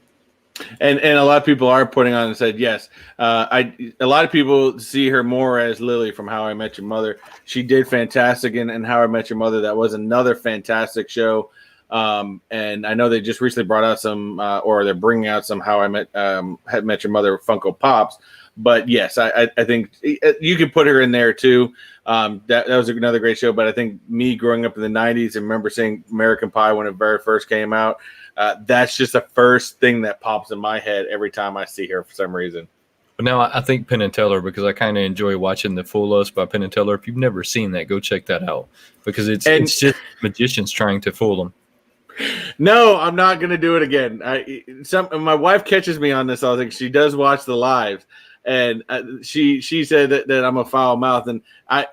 And a lot of people are putting on and said yes. A lot of people see her more as Lily from How I Met Your Mother. She did fantastic in How I Met Your Mother. That was another fantastic show. And I know they just recently brought out some, or they're bringing out some How I Met Your Mother Funko Pops. But yes, I think you could put her in there too. That was another great show. But I think me growing up in the 90s and remember seeing American Pie when it very first came out, that's just the first thing that pops in my head every time I see her for some reason. But now I think Penn and Teller, because I kind of enjoy watching The Fool Us by Penn and Teller. If you've never seen that, go check that out, because it's just magicians trying to fool them. No, I'm not going to do it again. My wife catches me on this. I think she does watch the lives. And she said that I'm a foul mouth, and I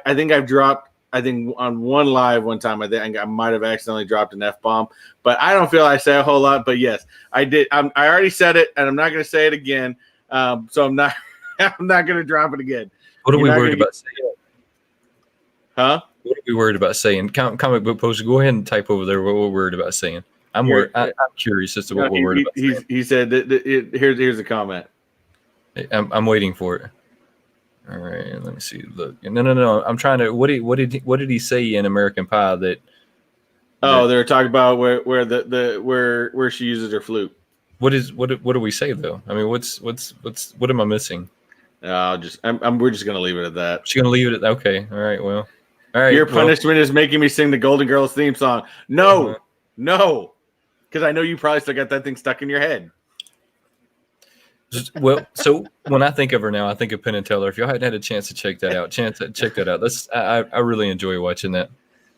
think I've dropped, I think on one live one time, I think I might have accidentally dropped an F-bomb, but I don't feel I say a whole lot. But yes, I did. I already said it, and I'm not going to say it again. So I'm not going to drop it again. What are we worried about saying? Huh? What are we worried about saying? Comic Book Poster, go ahead and type over there what we're worried about saying. I'm curious as to what we're worried about saying. He said here's a comment. I'm waiting for it. All right, let me see. Look, no. I'm trying to. What did he say in American Pie that Oh, they're talking about where she uses her flute. What do we say though? I mean, what am I missing? We're just gonna leave it at that. She's gonna leave it at okay. All right. Well, all right. Your punishment is making me sing the Golden Girls theme song. No, because I know you probably still got that thing stuck in your head. Well, so when I think of her now, I think of Penn and Teller. If y'all hadn't had a chance to check that out, check that out. I really enjoy watching that.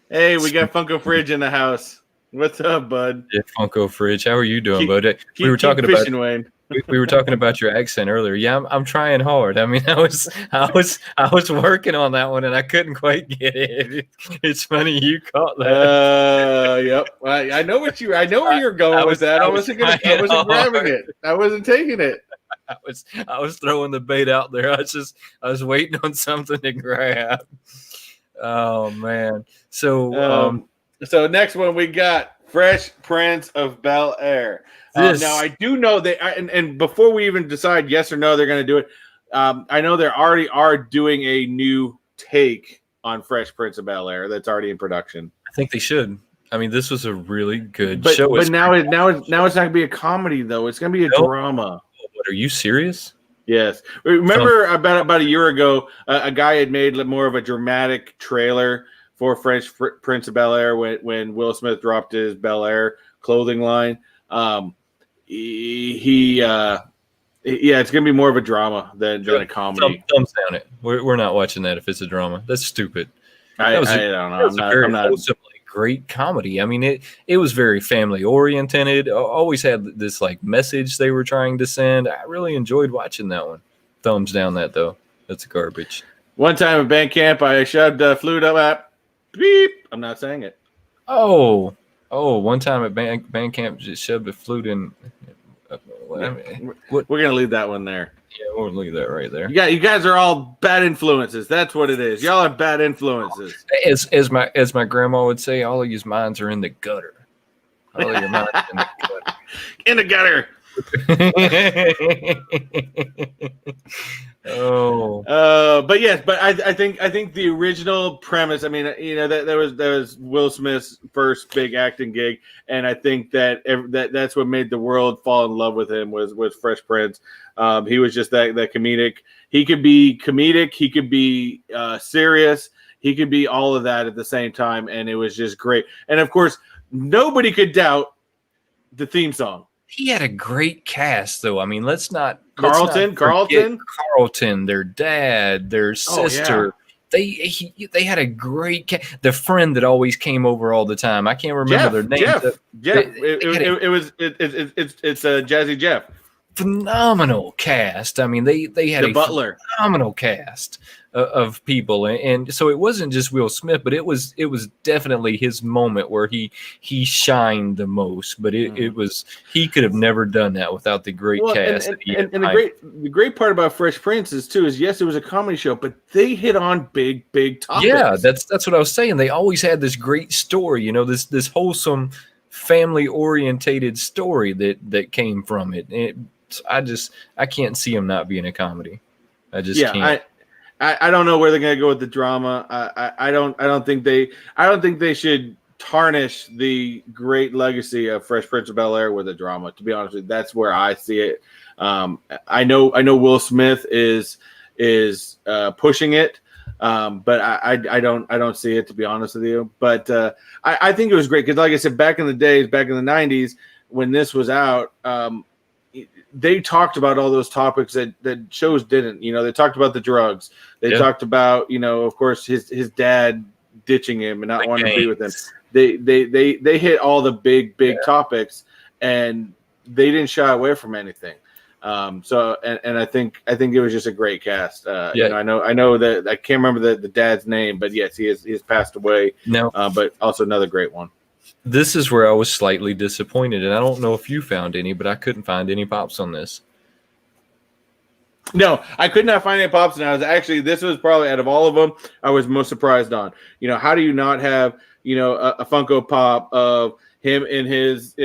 Hey, we got Funko Fridge in the house. What's up, bud? Yeah, Funko Fridge. How are you doing, bud? We were talking about Wayne. we were talking about your accent earlier. Yeah, I'm trying hard. I mean, I was working on that one and I couldn't quite get it. It's funny you caught that. Yep. I know where you're going with that. I wasn't grabbing it. I wasn't taking it. I was throwing the bait out there. I was waiting on something to grab. Oh man. So next one we got Fresh Prince of Bel-Air. Now I do know that, and before we even decide yes or no, they're going to do it. I know they already are doing a new take on Fresh Prince of Bel-Air that's already in production. I think they should. I mean, this was a really good show. But now it's not going to be a comedy though. It's going to be a drama. What, are you serious? Yes. Remember about a year ago, a guy had made more of a dramatic trailer for Fresh Prince of Bel-Air when Will Smith dropped his Bel-Air clothing line. It's gonna be more of a drama than a comedy. Thumbs down it. We're not watching that if it's a drama. That's stupid. I don't know. I'm not. Great comedy. I mean, it was very family oriented. Always had this like message they were trying to send. I really enjoyed watching that one. Thumbs down that though. That's garbage. One time at band camp, I shoved flute up at beep. I'm not saying it. Oh, one time at band camp, just shoved a flute in. We're gonna leave that one there. Yeah, we'll leave that right there. You guys are all bad influences. That's what it is. Y'all are bad influences. As my grandma would say, all of your minds are in the gutter. All of your minds are in the gutter. I think the original premise. I mean, that was Will Smith's first big acting gig, and I think that's what made the world fall in love with him was Fresh Prince. He was just that comedic. He could be comedic. He could be serious. He could be all of that at the same time, and it was just great. And of course, nobody could doubt the theme song. He had a great cast, though. I mean, Carlton, their dad, their sister. They had a great cast. The friend that always came over all the time. I can't remember their names. Jeff. It's Jazzy Jeff. Phenomenal cast. I mean, they had a butler. Phenomenal cast of people, and so it wasn't just Will Smith, but it was definitely his moment where he shined the most. But it was he could have never done that without the great cast. And the great part about Fresh Prince is yes, it was a comedy show, but they hit on big topics. Yeah, that's what I was saying. They always had this great story, this wholesome family orientated story that came from it. I can't see him not being a comedy. I just can't. I don't know where they're gonna go with the drama. I don't think they should tarnish the great legacy of Fresh Prince of Bel-Air with a drama. To be honest with you, that's where I see it. I know Will Smith is pushing it, but I don't see it, to be honest with you. But I think it was great because, like I said, back in the 90's, when this was out, they talked about all those topics that shows didn't. They talked about the drugs. They talked about, of course, his dad ditching him and not wanting to be with him. They hit all the big topics, and they didn't shy away from anything. So I think it was just a great cast. I know that I can't remember the dad's name, but yes, he has passed away. No, but also another great one. This is where I was slightly disappointed, and I don't know if you found any, but I couldn't find any pops on this. No, I could not find any pops, and this was probably out of all of them, I was most surprised on. How do you not have a Funko Pop of him in his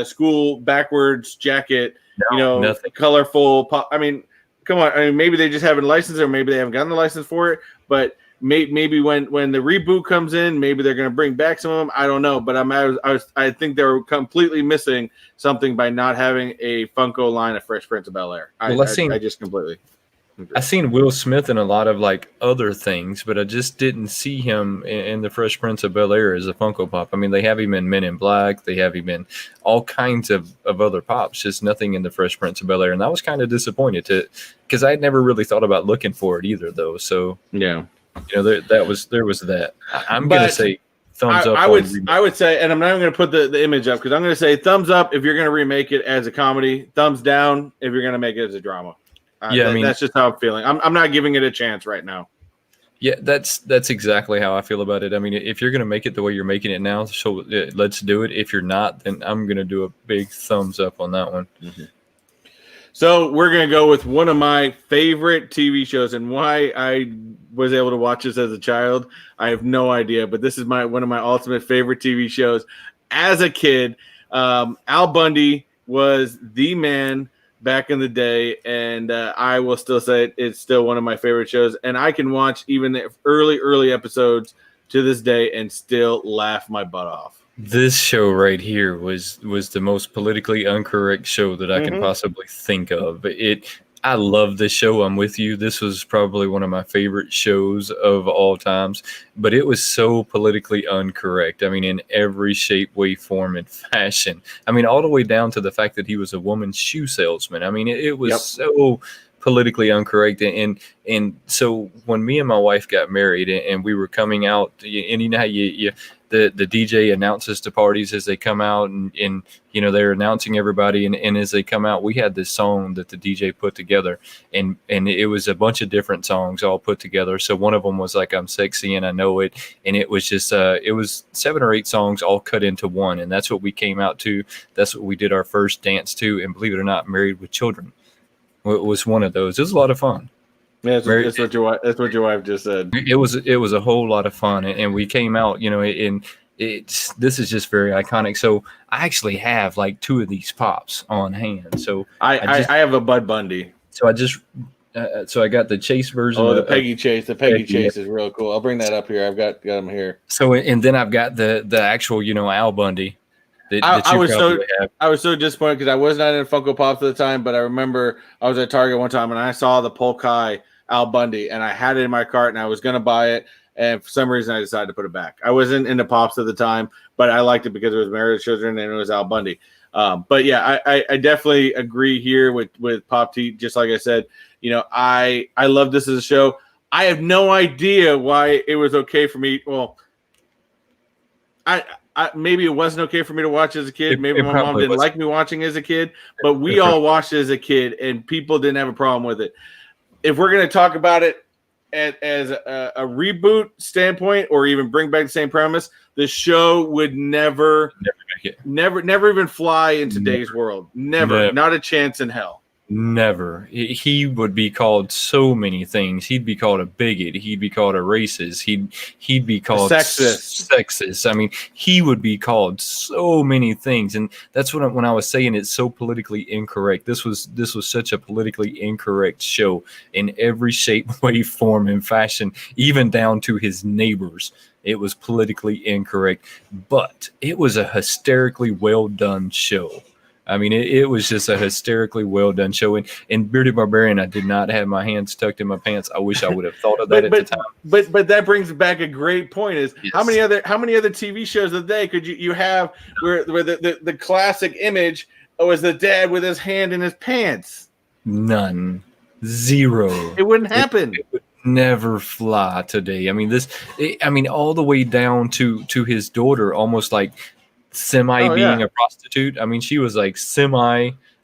school backwards jacket? Nothing. Colorful pop. I mean, come on. I mean, maybe they just haven't licensed, or maybe they haven't gotten the license for it, but maybe when the reboot comes in, maybe they're going to bring back some of them. I don't know, but I think they were completely missing something by not having a Funko line of Fresh Prince of Bel-Air. I just completely. I seen Will Smith in a lot of like other things, but I just didn't see him in the Fresh Prince of Bel-Air as a Funko Pop. I mean, they have him in Men in Black, they have him in all kinds of other pops, just nothing in the Fresh Prince of Bel-Air, and I was kind of disappointed because I had never really thought about looking for it either, though. So yeah, there was that. I'm gonna say thumbs up. I would say, and I'm not even gonna put the image up because I'm gonna say thumbs up if you're gonna remake it as a comedy, thumbs down if you're gonna make it as a drama. Yeah, I mean, that's just how I'm feeling. I'm not giving it a chance right now. Yeah, that's exactly how I feel about it. I mean, if you're going to make it the way you're making it now, so let's do it. If you're not, then I'm going to do a big thumbs up on that one. Mm-hmm. So we're going to go with one of my favorite TV shows, and why I was able to watch this as a child, I have no idea. But this is one of my ultimate favorite TV shows as a kid. Al Bundy was the man back in the day, and I will still say it's still one of my favorite shows, and I can watch even the early episodes to this day and still laugh my butt off. This show right here was the most politically incorrect show that I can possibly think of. I love this show. I'm with you. This was probably one of my favorite shows of all times, but it was so politically incorrect. I mean, in every shape, way, form, and fashion. I mean, all the way down to the fact that he was a woman's shoe salesman. I mean, it was so politically incorrect. And so when me and my wife got married and we were coming out, and you know how the DJ announces to parties as they come out, and you know, they're announcing everybody, and as they come out, we had this song that the DJ put together, and it was a bunch of different songs all put together. So one of them was like "I'm Sexy and I Know It," and it was just it was 7 or 8 songs all cut into one, and that's what we came out to. That's what we did our first dance to, and believe it or not, Married with Children was one of those. It was a lot of fun. Yeah, that's what your wife just said. It was a whole lot of fun, and we came out, you know, this is just very iconic. So I actually have like 2 of these pops on hand. So I have a Bud Bundy. So I got the Chase version. Oh, the Peggy Chase. The Peggy Chase is real cool. I'll bring that up here. I've got them here. So and then I've got the actual, you know, Al Bundy. I was so disappointed because I was not in Funko Pops at the time, but I remember I was at Target one time and I saw the Polk High Al Bundy, and I had it in my cart and I was going to buy it, and for some reason I decided to put it back. I wasn't into Pops at the time, but I liked it because it was Married with Children and it was Al Bundy. But yeah, I definitely agree here with Pop T. Just like I said, you know, I love this as a show. I have no idea why it was okay for me. Well, maybe it wasn't okay for me to watch as a kid. Maybe my mom didn't like me watching as a kid, but we all watched it as a kid, and people didn't have a problem with it. If we're going to talk about it as a reboot standpoint, or even bring back the same premise, the show would never even fly in today's world. Never, not a chance in hell. Never. He would be called so many things. He'd be called a bigot. He'd be called a racist. He'd be called sexist. I mean, he would be called so many things, and that's when I was saying it's so politically incorrect. This was such a politically incorrect show in every shape, way, form, and fashion, even down to his neighbors. It was politically incorrect, but it was a hysterically well done show. I mean, it was just a hysterically well done show. And Bearded Barbarian, I did not have my hands tucked in my pants. I wish I would have thought of that at the time. But that brings back a great point: is yes. how many other TV shows of the day could you have where the classic image was the dad with his hand in his pants? None. Zero. It wouldn't happen. It would never fly today. I mean, all the way down to his daughter, almost like being a prostitute. I mean, she was like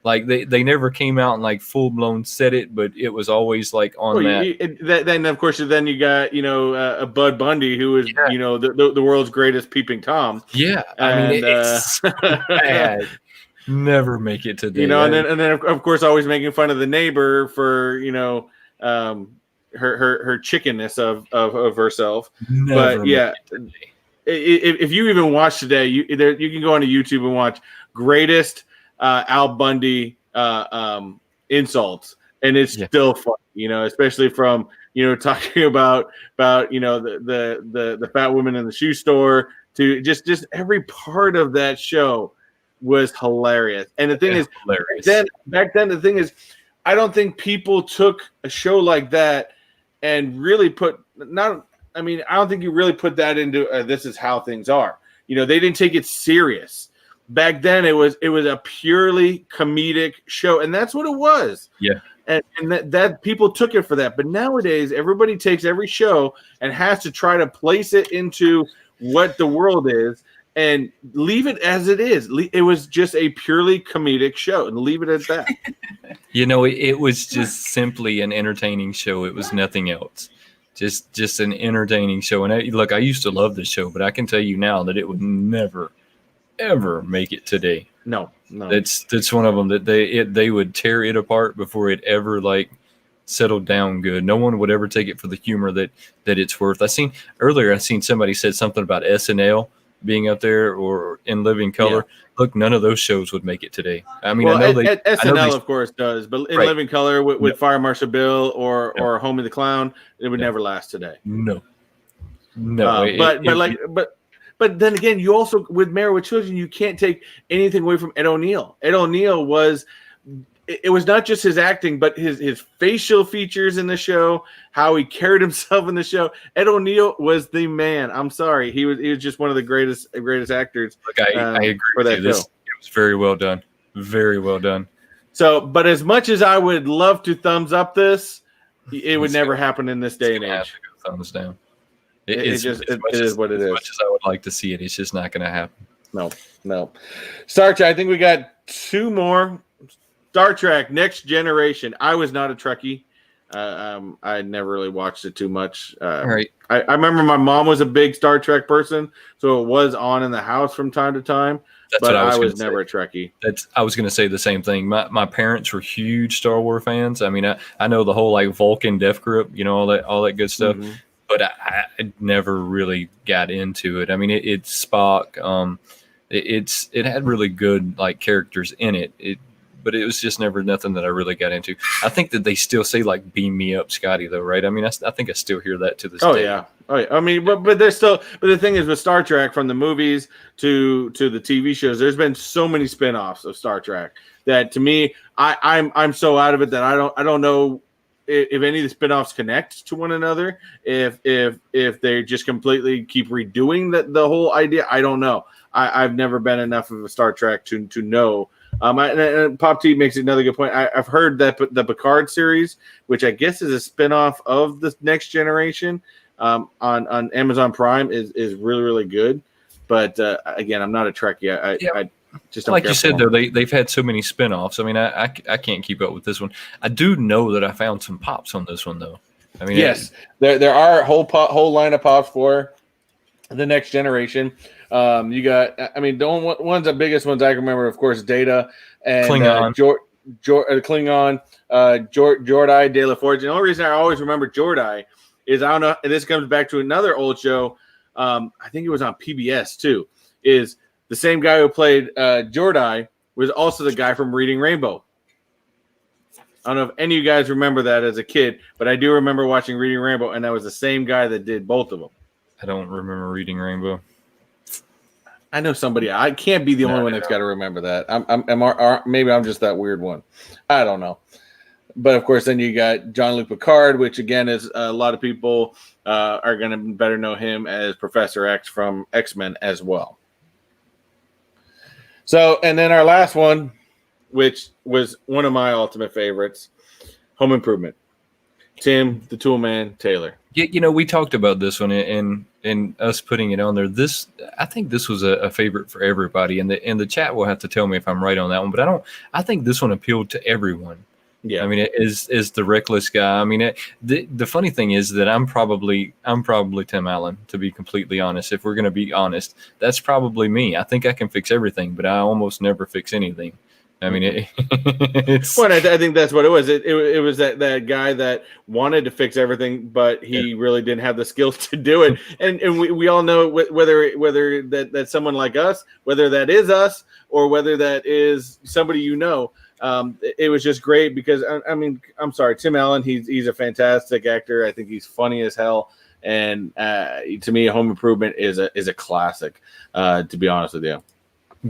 like they never came out and like full blown said it, but it was always like on then of course then you got, you know, a Bud Bundy who is you know the world's greatest peeping Tom. Yeah, I mean it's so bad. Never make it today. You know, and then of course always making fun of the neighbor for, you know, her chickenness of herself. But yeah. If you even watch today, you can go onto YouTube and watch greatest Al Bundy insults, and it's still fun, you know, especially from talking about the fat woman in the shoe store, to just every part of that show was hilarious. And the thing is, back then, the thing is, I don't think people took a show like that and really I don't think you really put that into this is how things are. They didn't take it serious. Back then, it was a purely comedic show, and that's what it was. Yeah. And that people took it for that. But nowadays, everybody takes every show and has to try to place it into what the world is and leave it as it is. It was just a purely comedic show, and leave it at that. It was just simply an entertaining show. It was nothing else. Just an entertaining show. And I used to love this show, but I can tell you now that it would never, ever make it today. No. That's one of them that they would tear it apart before it ever settled down good. No one would ever take it for the humor that it's worth. I seen somebody said something about SNL being up there or In Living Color. Yeah. Look, none of those shows would make it today. I mean, SNL of course does, but In Living Color with Fire Marshal Bill or Homie the Clown, it would never last today. No. But then again, you also, with Married with Children, you can't take anything away from Ed O'Neill. Ed O'Neill was not just his acting, but his facial features in the show, how he carried himself in the show. Ed O'Neill was the man. I'm sorry, he was just one of the greatest actors. Look, I agree for that show. It was very well done, very well done. So, but as much as I would love to thumbs up this, it would never happen in this day and age. Thumbs down. It is what it is. As much as I would like to see it, it's just not going to happen. No. Star Trek, I think we got two more. Star Trek, Next Generation. I was not a Trekkie. I never really watched it too much. Right. I remember my mom was a big Star Trek person, so it was on in the house from time to time. But I was never a Trekkie. I was going to say the same thing. My parents were huge Star Wars fans. I mean, I know the whole Vulcan Death Grip, all that good stuff. Mm-hmm. But I never really got into it. I mean, it's Spock. It had really good characters in it. But it was just never nothing that I really got into. I think that they still say "Beam me up, Scotty," though, right? I mean, I think I still hear that to this day. Yeah. I mean, but there's still. But the thing is, with Star Trek, from the movies to the TV shows, there's been so many spinoffs of Star Trek that, to me, I'm so out of it that I don't know if any of the spinoffs connect to one another, if they just completely keep redoing the whole idea, I don't know. I've never been enough of a Star Trek to know. And Pop T makes another good point. I've heard that the Picard series, which I guess is a spinoff of the Next Generation, on Amazon Prime, is really, really good. But again, I'm not a Trekkie. I just don't you said, though, they've had so many spinoffs. I mean, I can't keep up with this one. I do know that I found some pops on this one, though. I mean, yes, there are a whole line of pops for the Next Generation. You got, the biggest ones I can remember, of course, Data and Klingon. Klingon, Jordai De La Forge. The only reason I always remember Jordai is, I don't know, and this comes back to another old show. I think it was on PBS too. Is the same guy who played Jordai was also the guy from Reading Rainbow. I don't know if any of you guys remember that as a kid, but I do remember watching Reading Rainbow, and that was the same guy that did both of them. I don't remember Reading Rainbow. I know somebody. I can't be the only one that's got to remember that. Maybe I'm just that weird one. I don't know. But of course, then you got Jean-Luc Picard, which again is a lot of people are going to better know him as Professor X from X-Men as well. So, and then our last one, which was one of my ultimate favorites, Home Improvement. Tim, the Tool Man, Taylor. Yeah, we talked about this one and us putting it on there. I think this was a favorite for everybody, and the chat will have to tell me if I'm right on that one. But I think this one appealed to everyone. Yeah, I mean, it is the reckless guy. I mean, the funny thing is that I'm probably Tim Allen, to be completely honest. If we're going to be honest, that's probably me. I think I can fix everything, but I almost never fix anything. I mean, it's. Well, I think that's what it was. It was that guy that wanted to fix everything, but he really didn't have the skills to do it. And we all know whether that's someone like us, whether that is us, or whether that is somebody it was just great because I mean, I'm sorry, Tim Allen, he's a fantastic actor. I think he's funny as hell. And to me, Home Improvement is a classic, to be honest with you.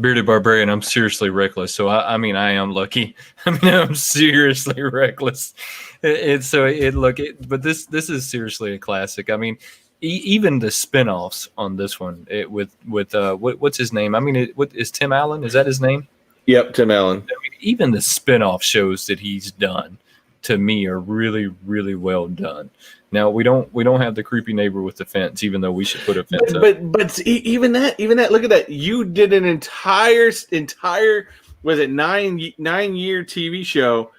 Bearded Barbarian, I'm seriously reckless. So I mean, I am lucky. I mean, I'm seriously reckless. But this is seriously a classic. I mean, even the spinoffs on this one, what's his name? I mean, what is Tim Allen? Is that his name? Yep, Tim Allen. I mean, even the spinoff shows that he's done, to me, are really, really well done. Now we don't have the creepy neighbor with the fence, even though we should put a fence up. But even that, look at that. You did an entire was it 9-year TV show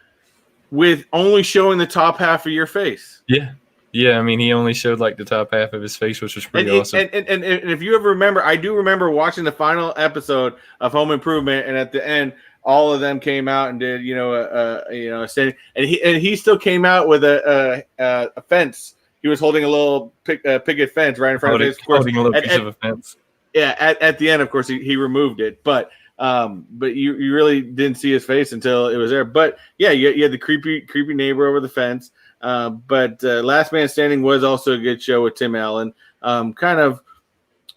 with only showing the top half of your face. Yeah. I mean, he only showed like the top half of his face, which was pretty awesome. And if you ever remember, I do remember watching the final episode of Home Improvement, and at the end, all of them came out and did a standing, and he still came out with a fence. He was holding a little picket fence right in front of his. Holding a little piece of a fence. Yeah, at the end, of course, he removed it, but you really didn't see his face until it was there. But yeah, you had the creepy neighbor over the fence. But Last Man Standing was also a good show with Tim Allen.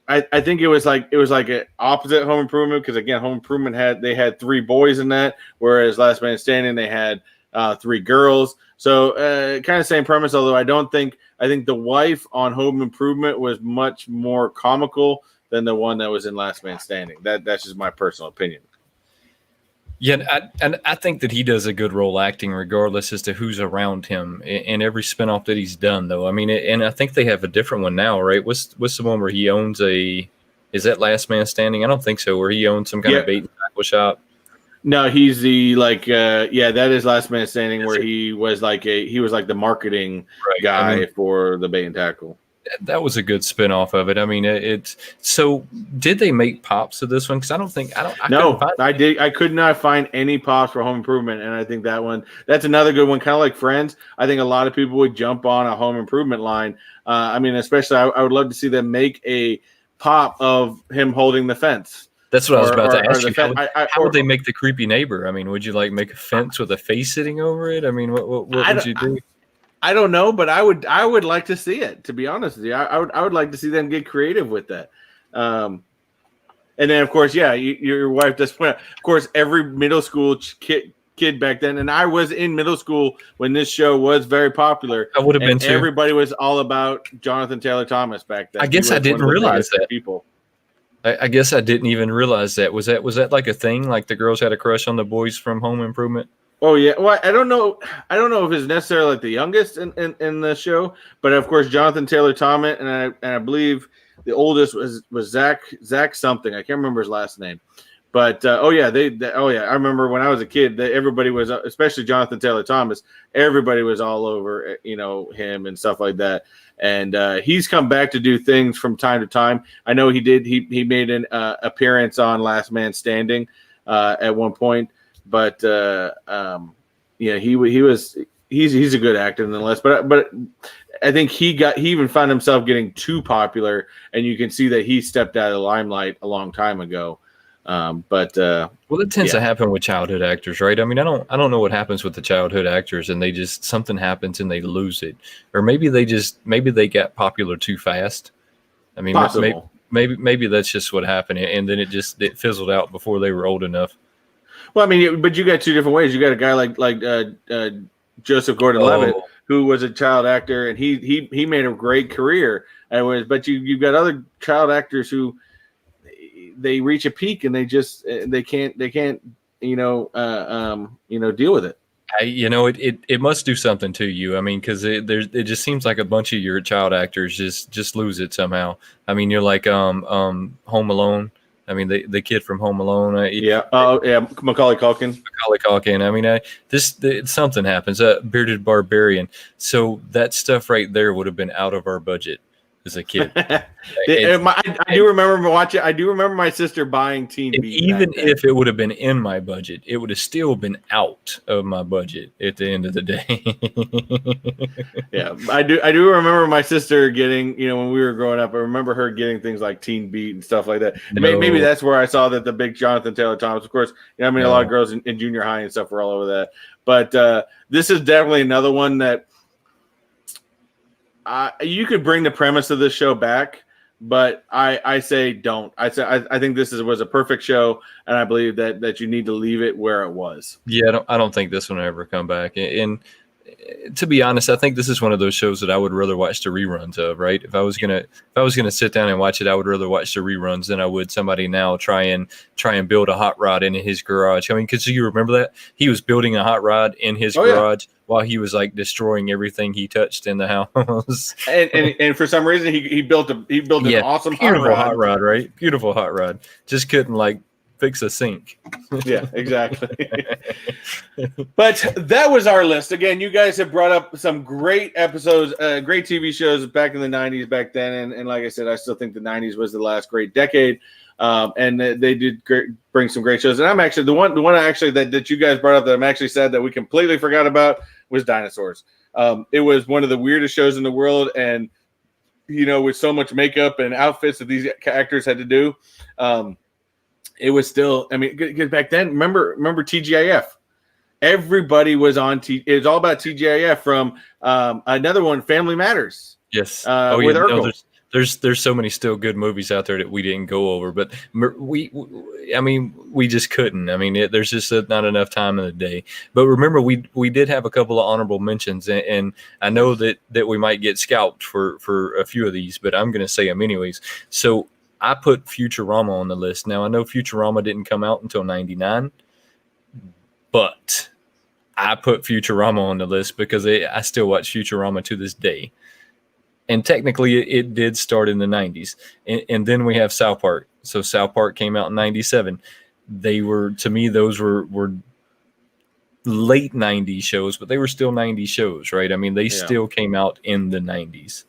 I think it was like an opposite Home Improvement, because again, Home Improvement had 3 boys in that, whereas Last Man Standing they had 3 girls. So kind of same premise, although I think the wife on Home Improvement was much more comical than the one that was in Last Man Standing. That's just my personal opinion. Yeah, and I think that he does a good role acting regardless as to who's around him in every spinoff that he's done, though. I mean, and I think they have a different one now, right? What's the one where he owns is that Last Man Standing? I don't think so, where he owns some kind of bait and tackle shop. No, he's the that is Last Man Standing, where he was like the marketing guy for the bait and tackle. That was a good spinoff of it. I mean, so did they make pops of this one? Because I could not find any pops for Home Improvement, and I think that's another good one, kind of like Friends. I think a lot of people would jump on a Home Improvement line. I mean, especially I would love to see them make a pop of him holding the fence. That's what I was about to ask you. How would they make the creepy neighbor? I mean, would you make a fence with a face sitting over it? I mean, what would you do? I don't know, but I would like to see it, to be honest with you. I would like to see them get creative with that. And then, of course, your wife does point out, of course, every middle school kid back then, and I was in middle school when this show was very popular. I would have been too. Everybody was all about Jonathan Taylor Thomas back then. I guess I didn't realize that. People. I guess I didn't even realize that. Was that like a thing? Like the girls had a crush on the boys from Home Improvement? Oh yeah, well I don't know if it's necessarily like the youngest in the show, but of course Jonathan Taylor Thomas and I believe the oldest was Zach something. I can't remember his last name, but I remember when I was a kid that everybody was, especially Jonathan Taylor Thomas, everybody was all over him and stuff like that. And he's come back to do things from time to time. I know he did. He made an appearance on Last Man Standing at one point. But he's a good actor nonetheless. But I think he even found himself getting too popular, and you can see that he stepped out of the limelight a long time ago. Well, it tends to happen with childhood actors, right? I mean, I don't know what happens with the childhood actors, and they just something happens and they lose it, or maybe they got popular too fast. I mean, maybe that's just what happened, and then it fizzled out before they were old enough. Well, I mean, but you got 2 different ways. You got a guy like Joseph Gordon-Levitt, who was a child actor, and he made a great career. But you've got other child actors who they reach a peak and they can't deal with it. It must do something to you. I mean, because it just seems like a bunch of your child actors just lose it somehow. I mean, you're like Home Alone. I mean, the kid from Home Alone. Macaulay Culkin. I mean, something happens. Bearded Barbarian. So that stuff right there would have been out of our budget. as a kid. I do remember watching. I do remember my sister buying Teen Beat. Even if it would have been in my budget, it would have still been out of my budget at the end of the day. Yeah, I do remember my sister getting, when we were growing up, I remember her getting things like Teen Beat and stuff like that. And maybe that's where I saw that the big Jonathan Taylor Thomas, of course, a lot of girls in junior high and stuff were all over that. But this is definitely another one that you could bring the premise of this show back, but I say don't. I think this was a perfect show, and I believe that you need to leave it where it was. Yeah, I don't think this one will ever come back. And to be honest, I think this is one of those shows that I would rather watch the reruns of. Right? If I was gonna sit down and watch it, I would rather watch the reruns than I would somebody now try and build a hot rod in his garage. I mean, because you remember that he was building a hot rod in his garage. Yeah. While he was like destroying everything he touched in the house, and for some reason he built an awesome hot rod, right? Beautiful hot rod. Just couldn't like fix a sink. Yeah, exactly. But that was our list. Again, you guys have brought up some great episodes, great TV shows back in the 90s back then, and like I said, I still think the 90s was the last great decade. And they did bring some great shows. And I'm actually the one actually that you guys brought up that I'm actually sad that we completely forgot about was Dinosaurs. It was one of the weirdest shows in the world, and with so much makeup and outfits that these actors had to do, it was still. I mean, because back then, remember TGIF. Everybody was on it was all about TGIF from another one, Family Matters. Yes. With Urkel. There's so many still good movies out there that we didn't go over, but we just couldn't. I mean, there's just not enough time in the day. But remember, we did have a couple of honorable mentions, and I know that we might get scalped for a few of these, but I'm going to say them anyways. So I put Futurama on the list. Now I know Futurama didn't come out until '99, but I put Futurama on the list because I still watch Futurama to this day. And technically, it did start in the 90s. And then we have South Park. So South Park came out in 97. They were, to me, those were late 90s shows, but they were still 90s shows, right? I mean, they still came out in the 90s.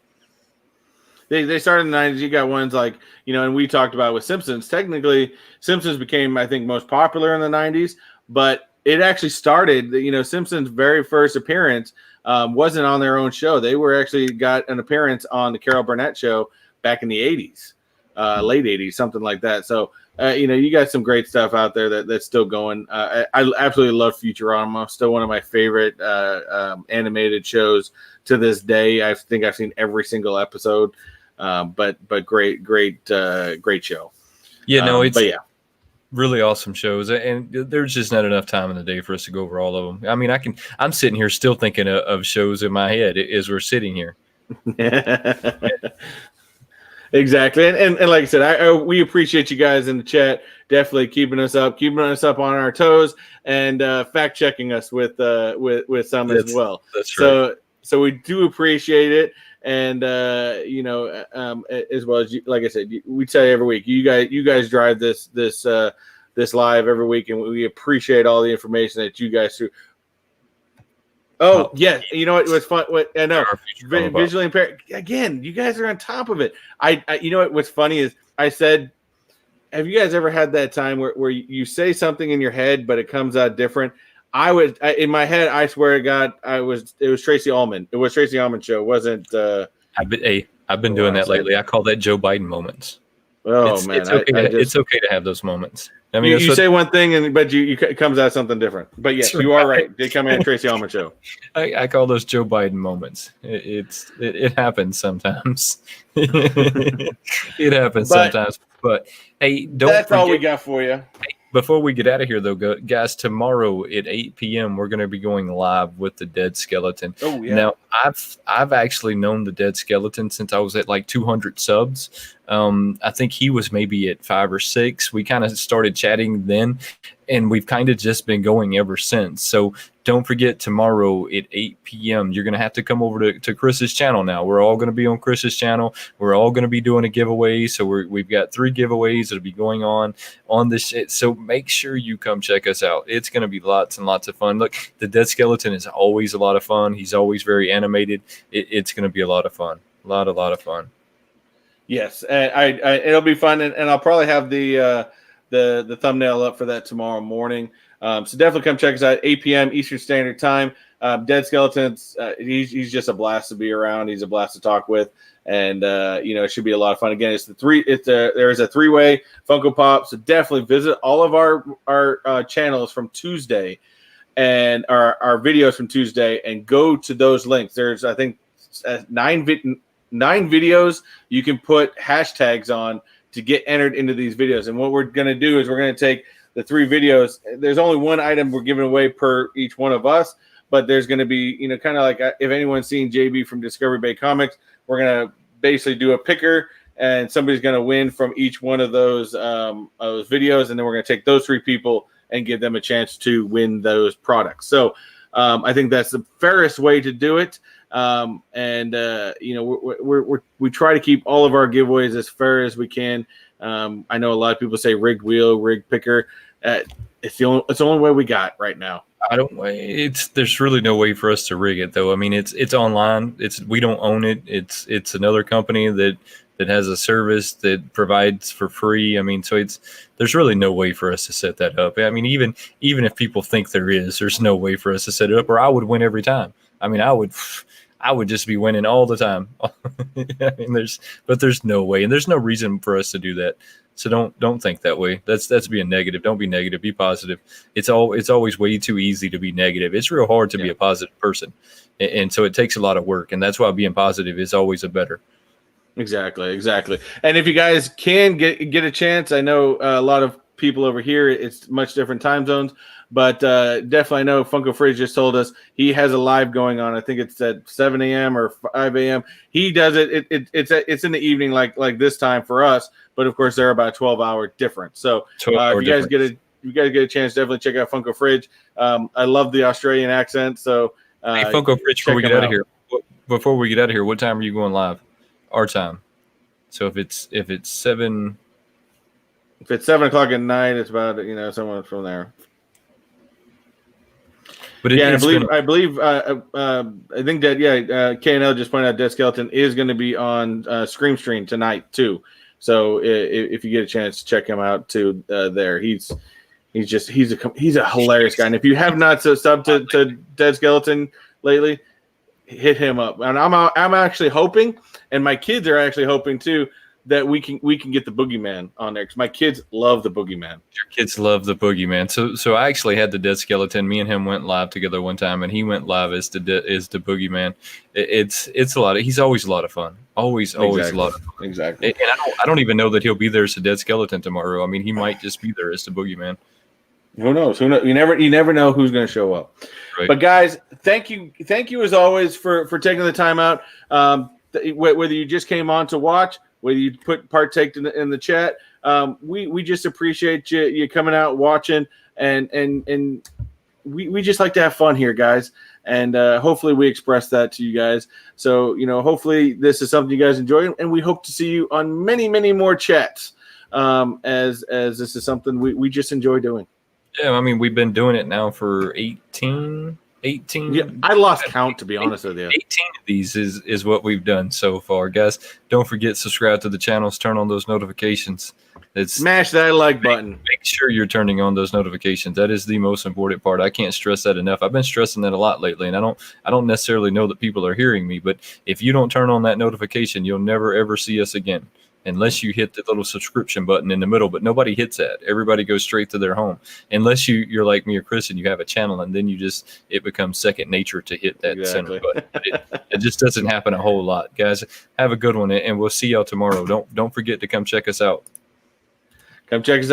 They started in the 90s. You got ones like, and we talked about with Simpsons. Technically, Simpsons became, I think, most popular in the 90s, but it actually started, Simpsons' very first appearance wasn't on their own show. They were actually got an appearance on the Carol Burnett show back in the 80s, late 80s, something like that. So, you got some great stuff out there that's still going. I absolutely love Futurama. Still one of my favorite animated shows to this day. I think I've seen every single episode, but great show. Yeah, no, it's really awesome shows, and there's just not enough time in the day for us to go over all of them. I mean, I'm sitting here still thinking of shows in my head as we're sitting here. Exactly, and like I said, we appreciate you guys in the chat, definitely keeping us up on our toes, and fact checking us with some as well. That's right. So we do appreciate it. And as well as like I said, we tell you every week, you guys drive this live every week, and we appreciate all the information that you guys do. Oh yeah, you know what was fun? I know visually impaired. Again, you guys are on top of it. What's funny is I said, have you guys ever had that time where you say something in your head but it comes out different? In my head, I swear to God, it was Tracy Ullman. It was Tracy Ullman's show. It wasn't. I've been doing that lately. I call that Joe Biden moments. Oh man, it's okay to have those moments. I mean, you say one thing, but it comes out something different. But yes, you are right. They come in Tracy Ullman show. I call those Joe Biden moments. It happens sometimes. It happens sometimes. But hey, that's all we got for you. Before we get out of here, though, guys, tomorrow at 8 p.m. we're going to be going live with the Dead Skeleton. Oh yeah. Now, I've actually known the Dead Skeleton since I was at like 200 subs. I think he was maybe at 5 or 6. We kind of started chatting then, and we've kind of just been going ever since. So don't forget, tomorrow at 8 p.m. you're going to have to come over to Chris's channel now. We're all going to be on Chris's channel. We're all going to be doing a giveaway. So we've got 3 giveaways that'll be going on this shit. So make sure you come check us out. It's going to be lots and lots of fun. Look, the Dead Skeleton is always a lot of fun. He's always very animated. It's going to be a lot of fun. A lot of fun. Yes, and it'll be fun, and I'll probably have the thumbnail up for that tomorrow morning. So definitely come check us out. 8 p.m. Eastern Standard Time. Dead Skeletons. He's just a blast to be around. He's a blast to talk with, and it should be a lot of fun. Again, there is a 3-way Funko Pop. So definitely visit all of our channels from Tuesday, and our videos from Tuesday, and go to those links. There's I think 9 videos you can put hashtags on to get entered into these videos. And what we're going to do is we're going to take the 3 videos. There's only one item we're giving away per each one of us, but there's going to be, kind of like if anyone's seen JB from Discovery Bay Comics, we're going to basically do a picker, and somebody's going to win from each one of those videos. And then we're going to take those 3 people and give them a chance to win those products. So I think that's the fairest way to do it. We try to keep all of our giveaways as fair as we can. I know a lot of people say rigged wheel, rigged picker. It's the only way we got right now. There's really no way for us to rig it though. I mean, it's online. We don't own it. It's another company that has a service that provides for free. I mean, so there's really no way for us to set that up. I mean, even if people think there's no way for us to set it up, or I would win every time. I mean, I would just be winning all the time. I mean, there's no way, and there's no reason for us to do that. So don't think that way. That's being negative. Don't be negative. Be positive. It's always way too easy to be negative. It's real hard to be a positive person, and so it takes a lot of work. And that's why being positive is always a better. Exactly. And if you guys can get a chance, I know a lot of people over here, it's much different time zones, but definitely I know Funko Fridge just told us he has a live going on. I think it's at 7 a.m. or 5 a.m. He does it. It's in the evening, like this time for us, but of course they're about 12-hour difference. So if you guys get a chance, definitely check out Funko Fridge. I love the Australian accent. So hey, Funko Fridge, before we get out of here, what time are you going live? Our time. So if it's 7. If it's 7 o'clock at night, it's about somewhere from there. But I think that K&L just pointed out Dead Skeleton is going to be on Scream Stream tonight too. So if you get a chance, check him out too. There, he's a hilarious guy. And if you have not subbed to Dead Skeleton lately, hit him up. And I'm actually hoping, and my kids are actually hoping too, that we can get the Boogeyman on there, because my kids love the Boogeyman. Your kids love the Boogeyman. So I actually had the Dead Skeleton. Me and him went live together one time, and he went live as the Boogeyman. It's a lot. He's always a lot of fun. Always a lot of fun. Exactly. And I don't even know that he'll be there as the Dead Skeleton tomorrow. I mean, he might just be there as the Boogeyman. Who knows? You never know who's going to show up. Right. But guys, thank you as always for taking the time out. Whether you just came on to watch, whether you partake in the chat, we just appreciate you coming out, watching, and we just like to have fun here, guys. And hopefully we express that to you guys. So hopefully this is something you guys enjoy, and we hope to see you on many, many more chats. As this is something we just enjoy doing. Yeah, I mean, we've been doing it now for 18. Yeah, I lost count, to be honest with you. 18 of these is what we've done so far, guys. Don't forget, subscribe to the channels, turn on those notifications. Smash that like button. Make sure you're turning on those notifications. That is the most important part. I can't stress that enough. I've been stressing that a lot lately, and I don't necessarily know that people are hearing me, but if you don't turn on that notification, you'll never ever see us again, unless you hit the little subscription button in the middle. But nobody hits that. Everybody goes straight to their home, unless you're like me or Chris and you have a channel, and then it becomes second nature to hit that center button. It just doesn't happen a whole lot. Guys, have a good one, and we'll see y'all tomorrow. Don't forget to come check us out. Come check us out.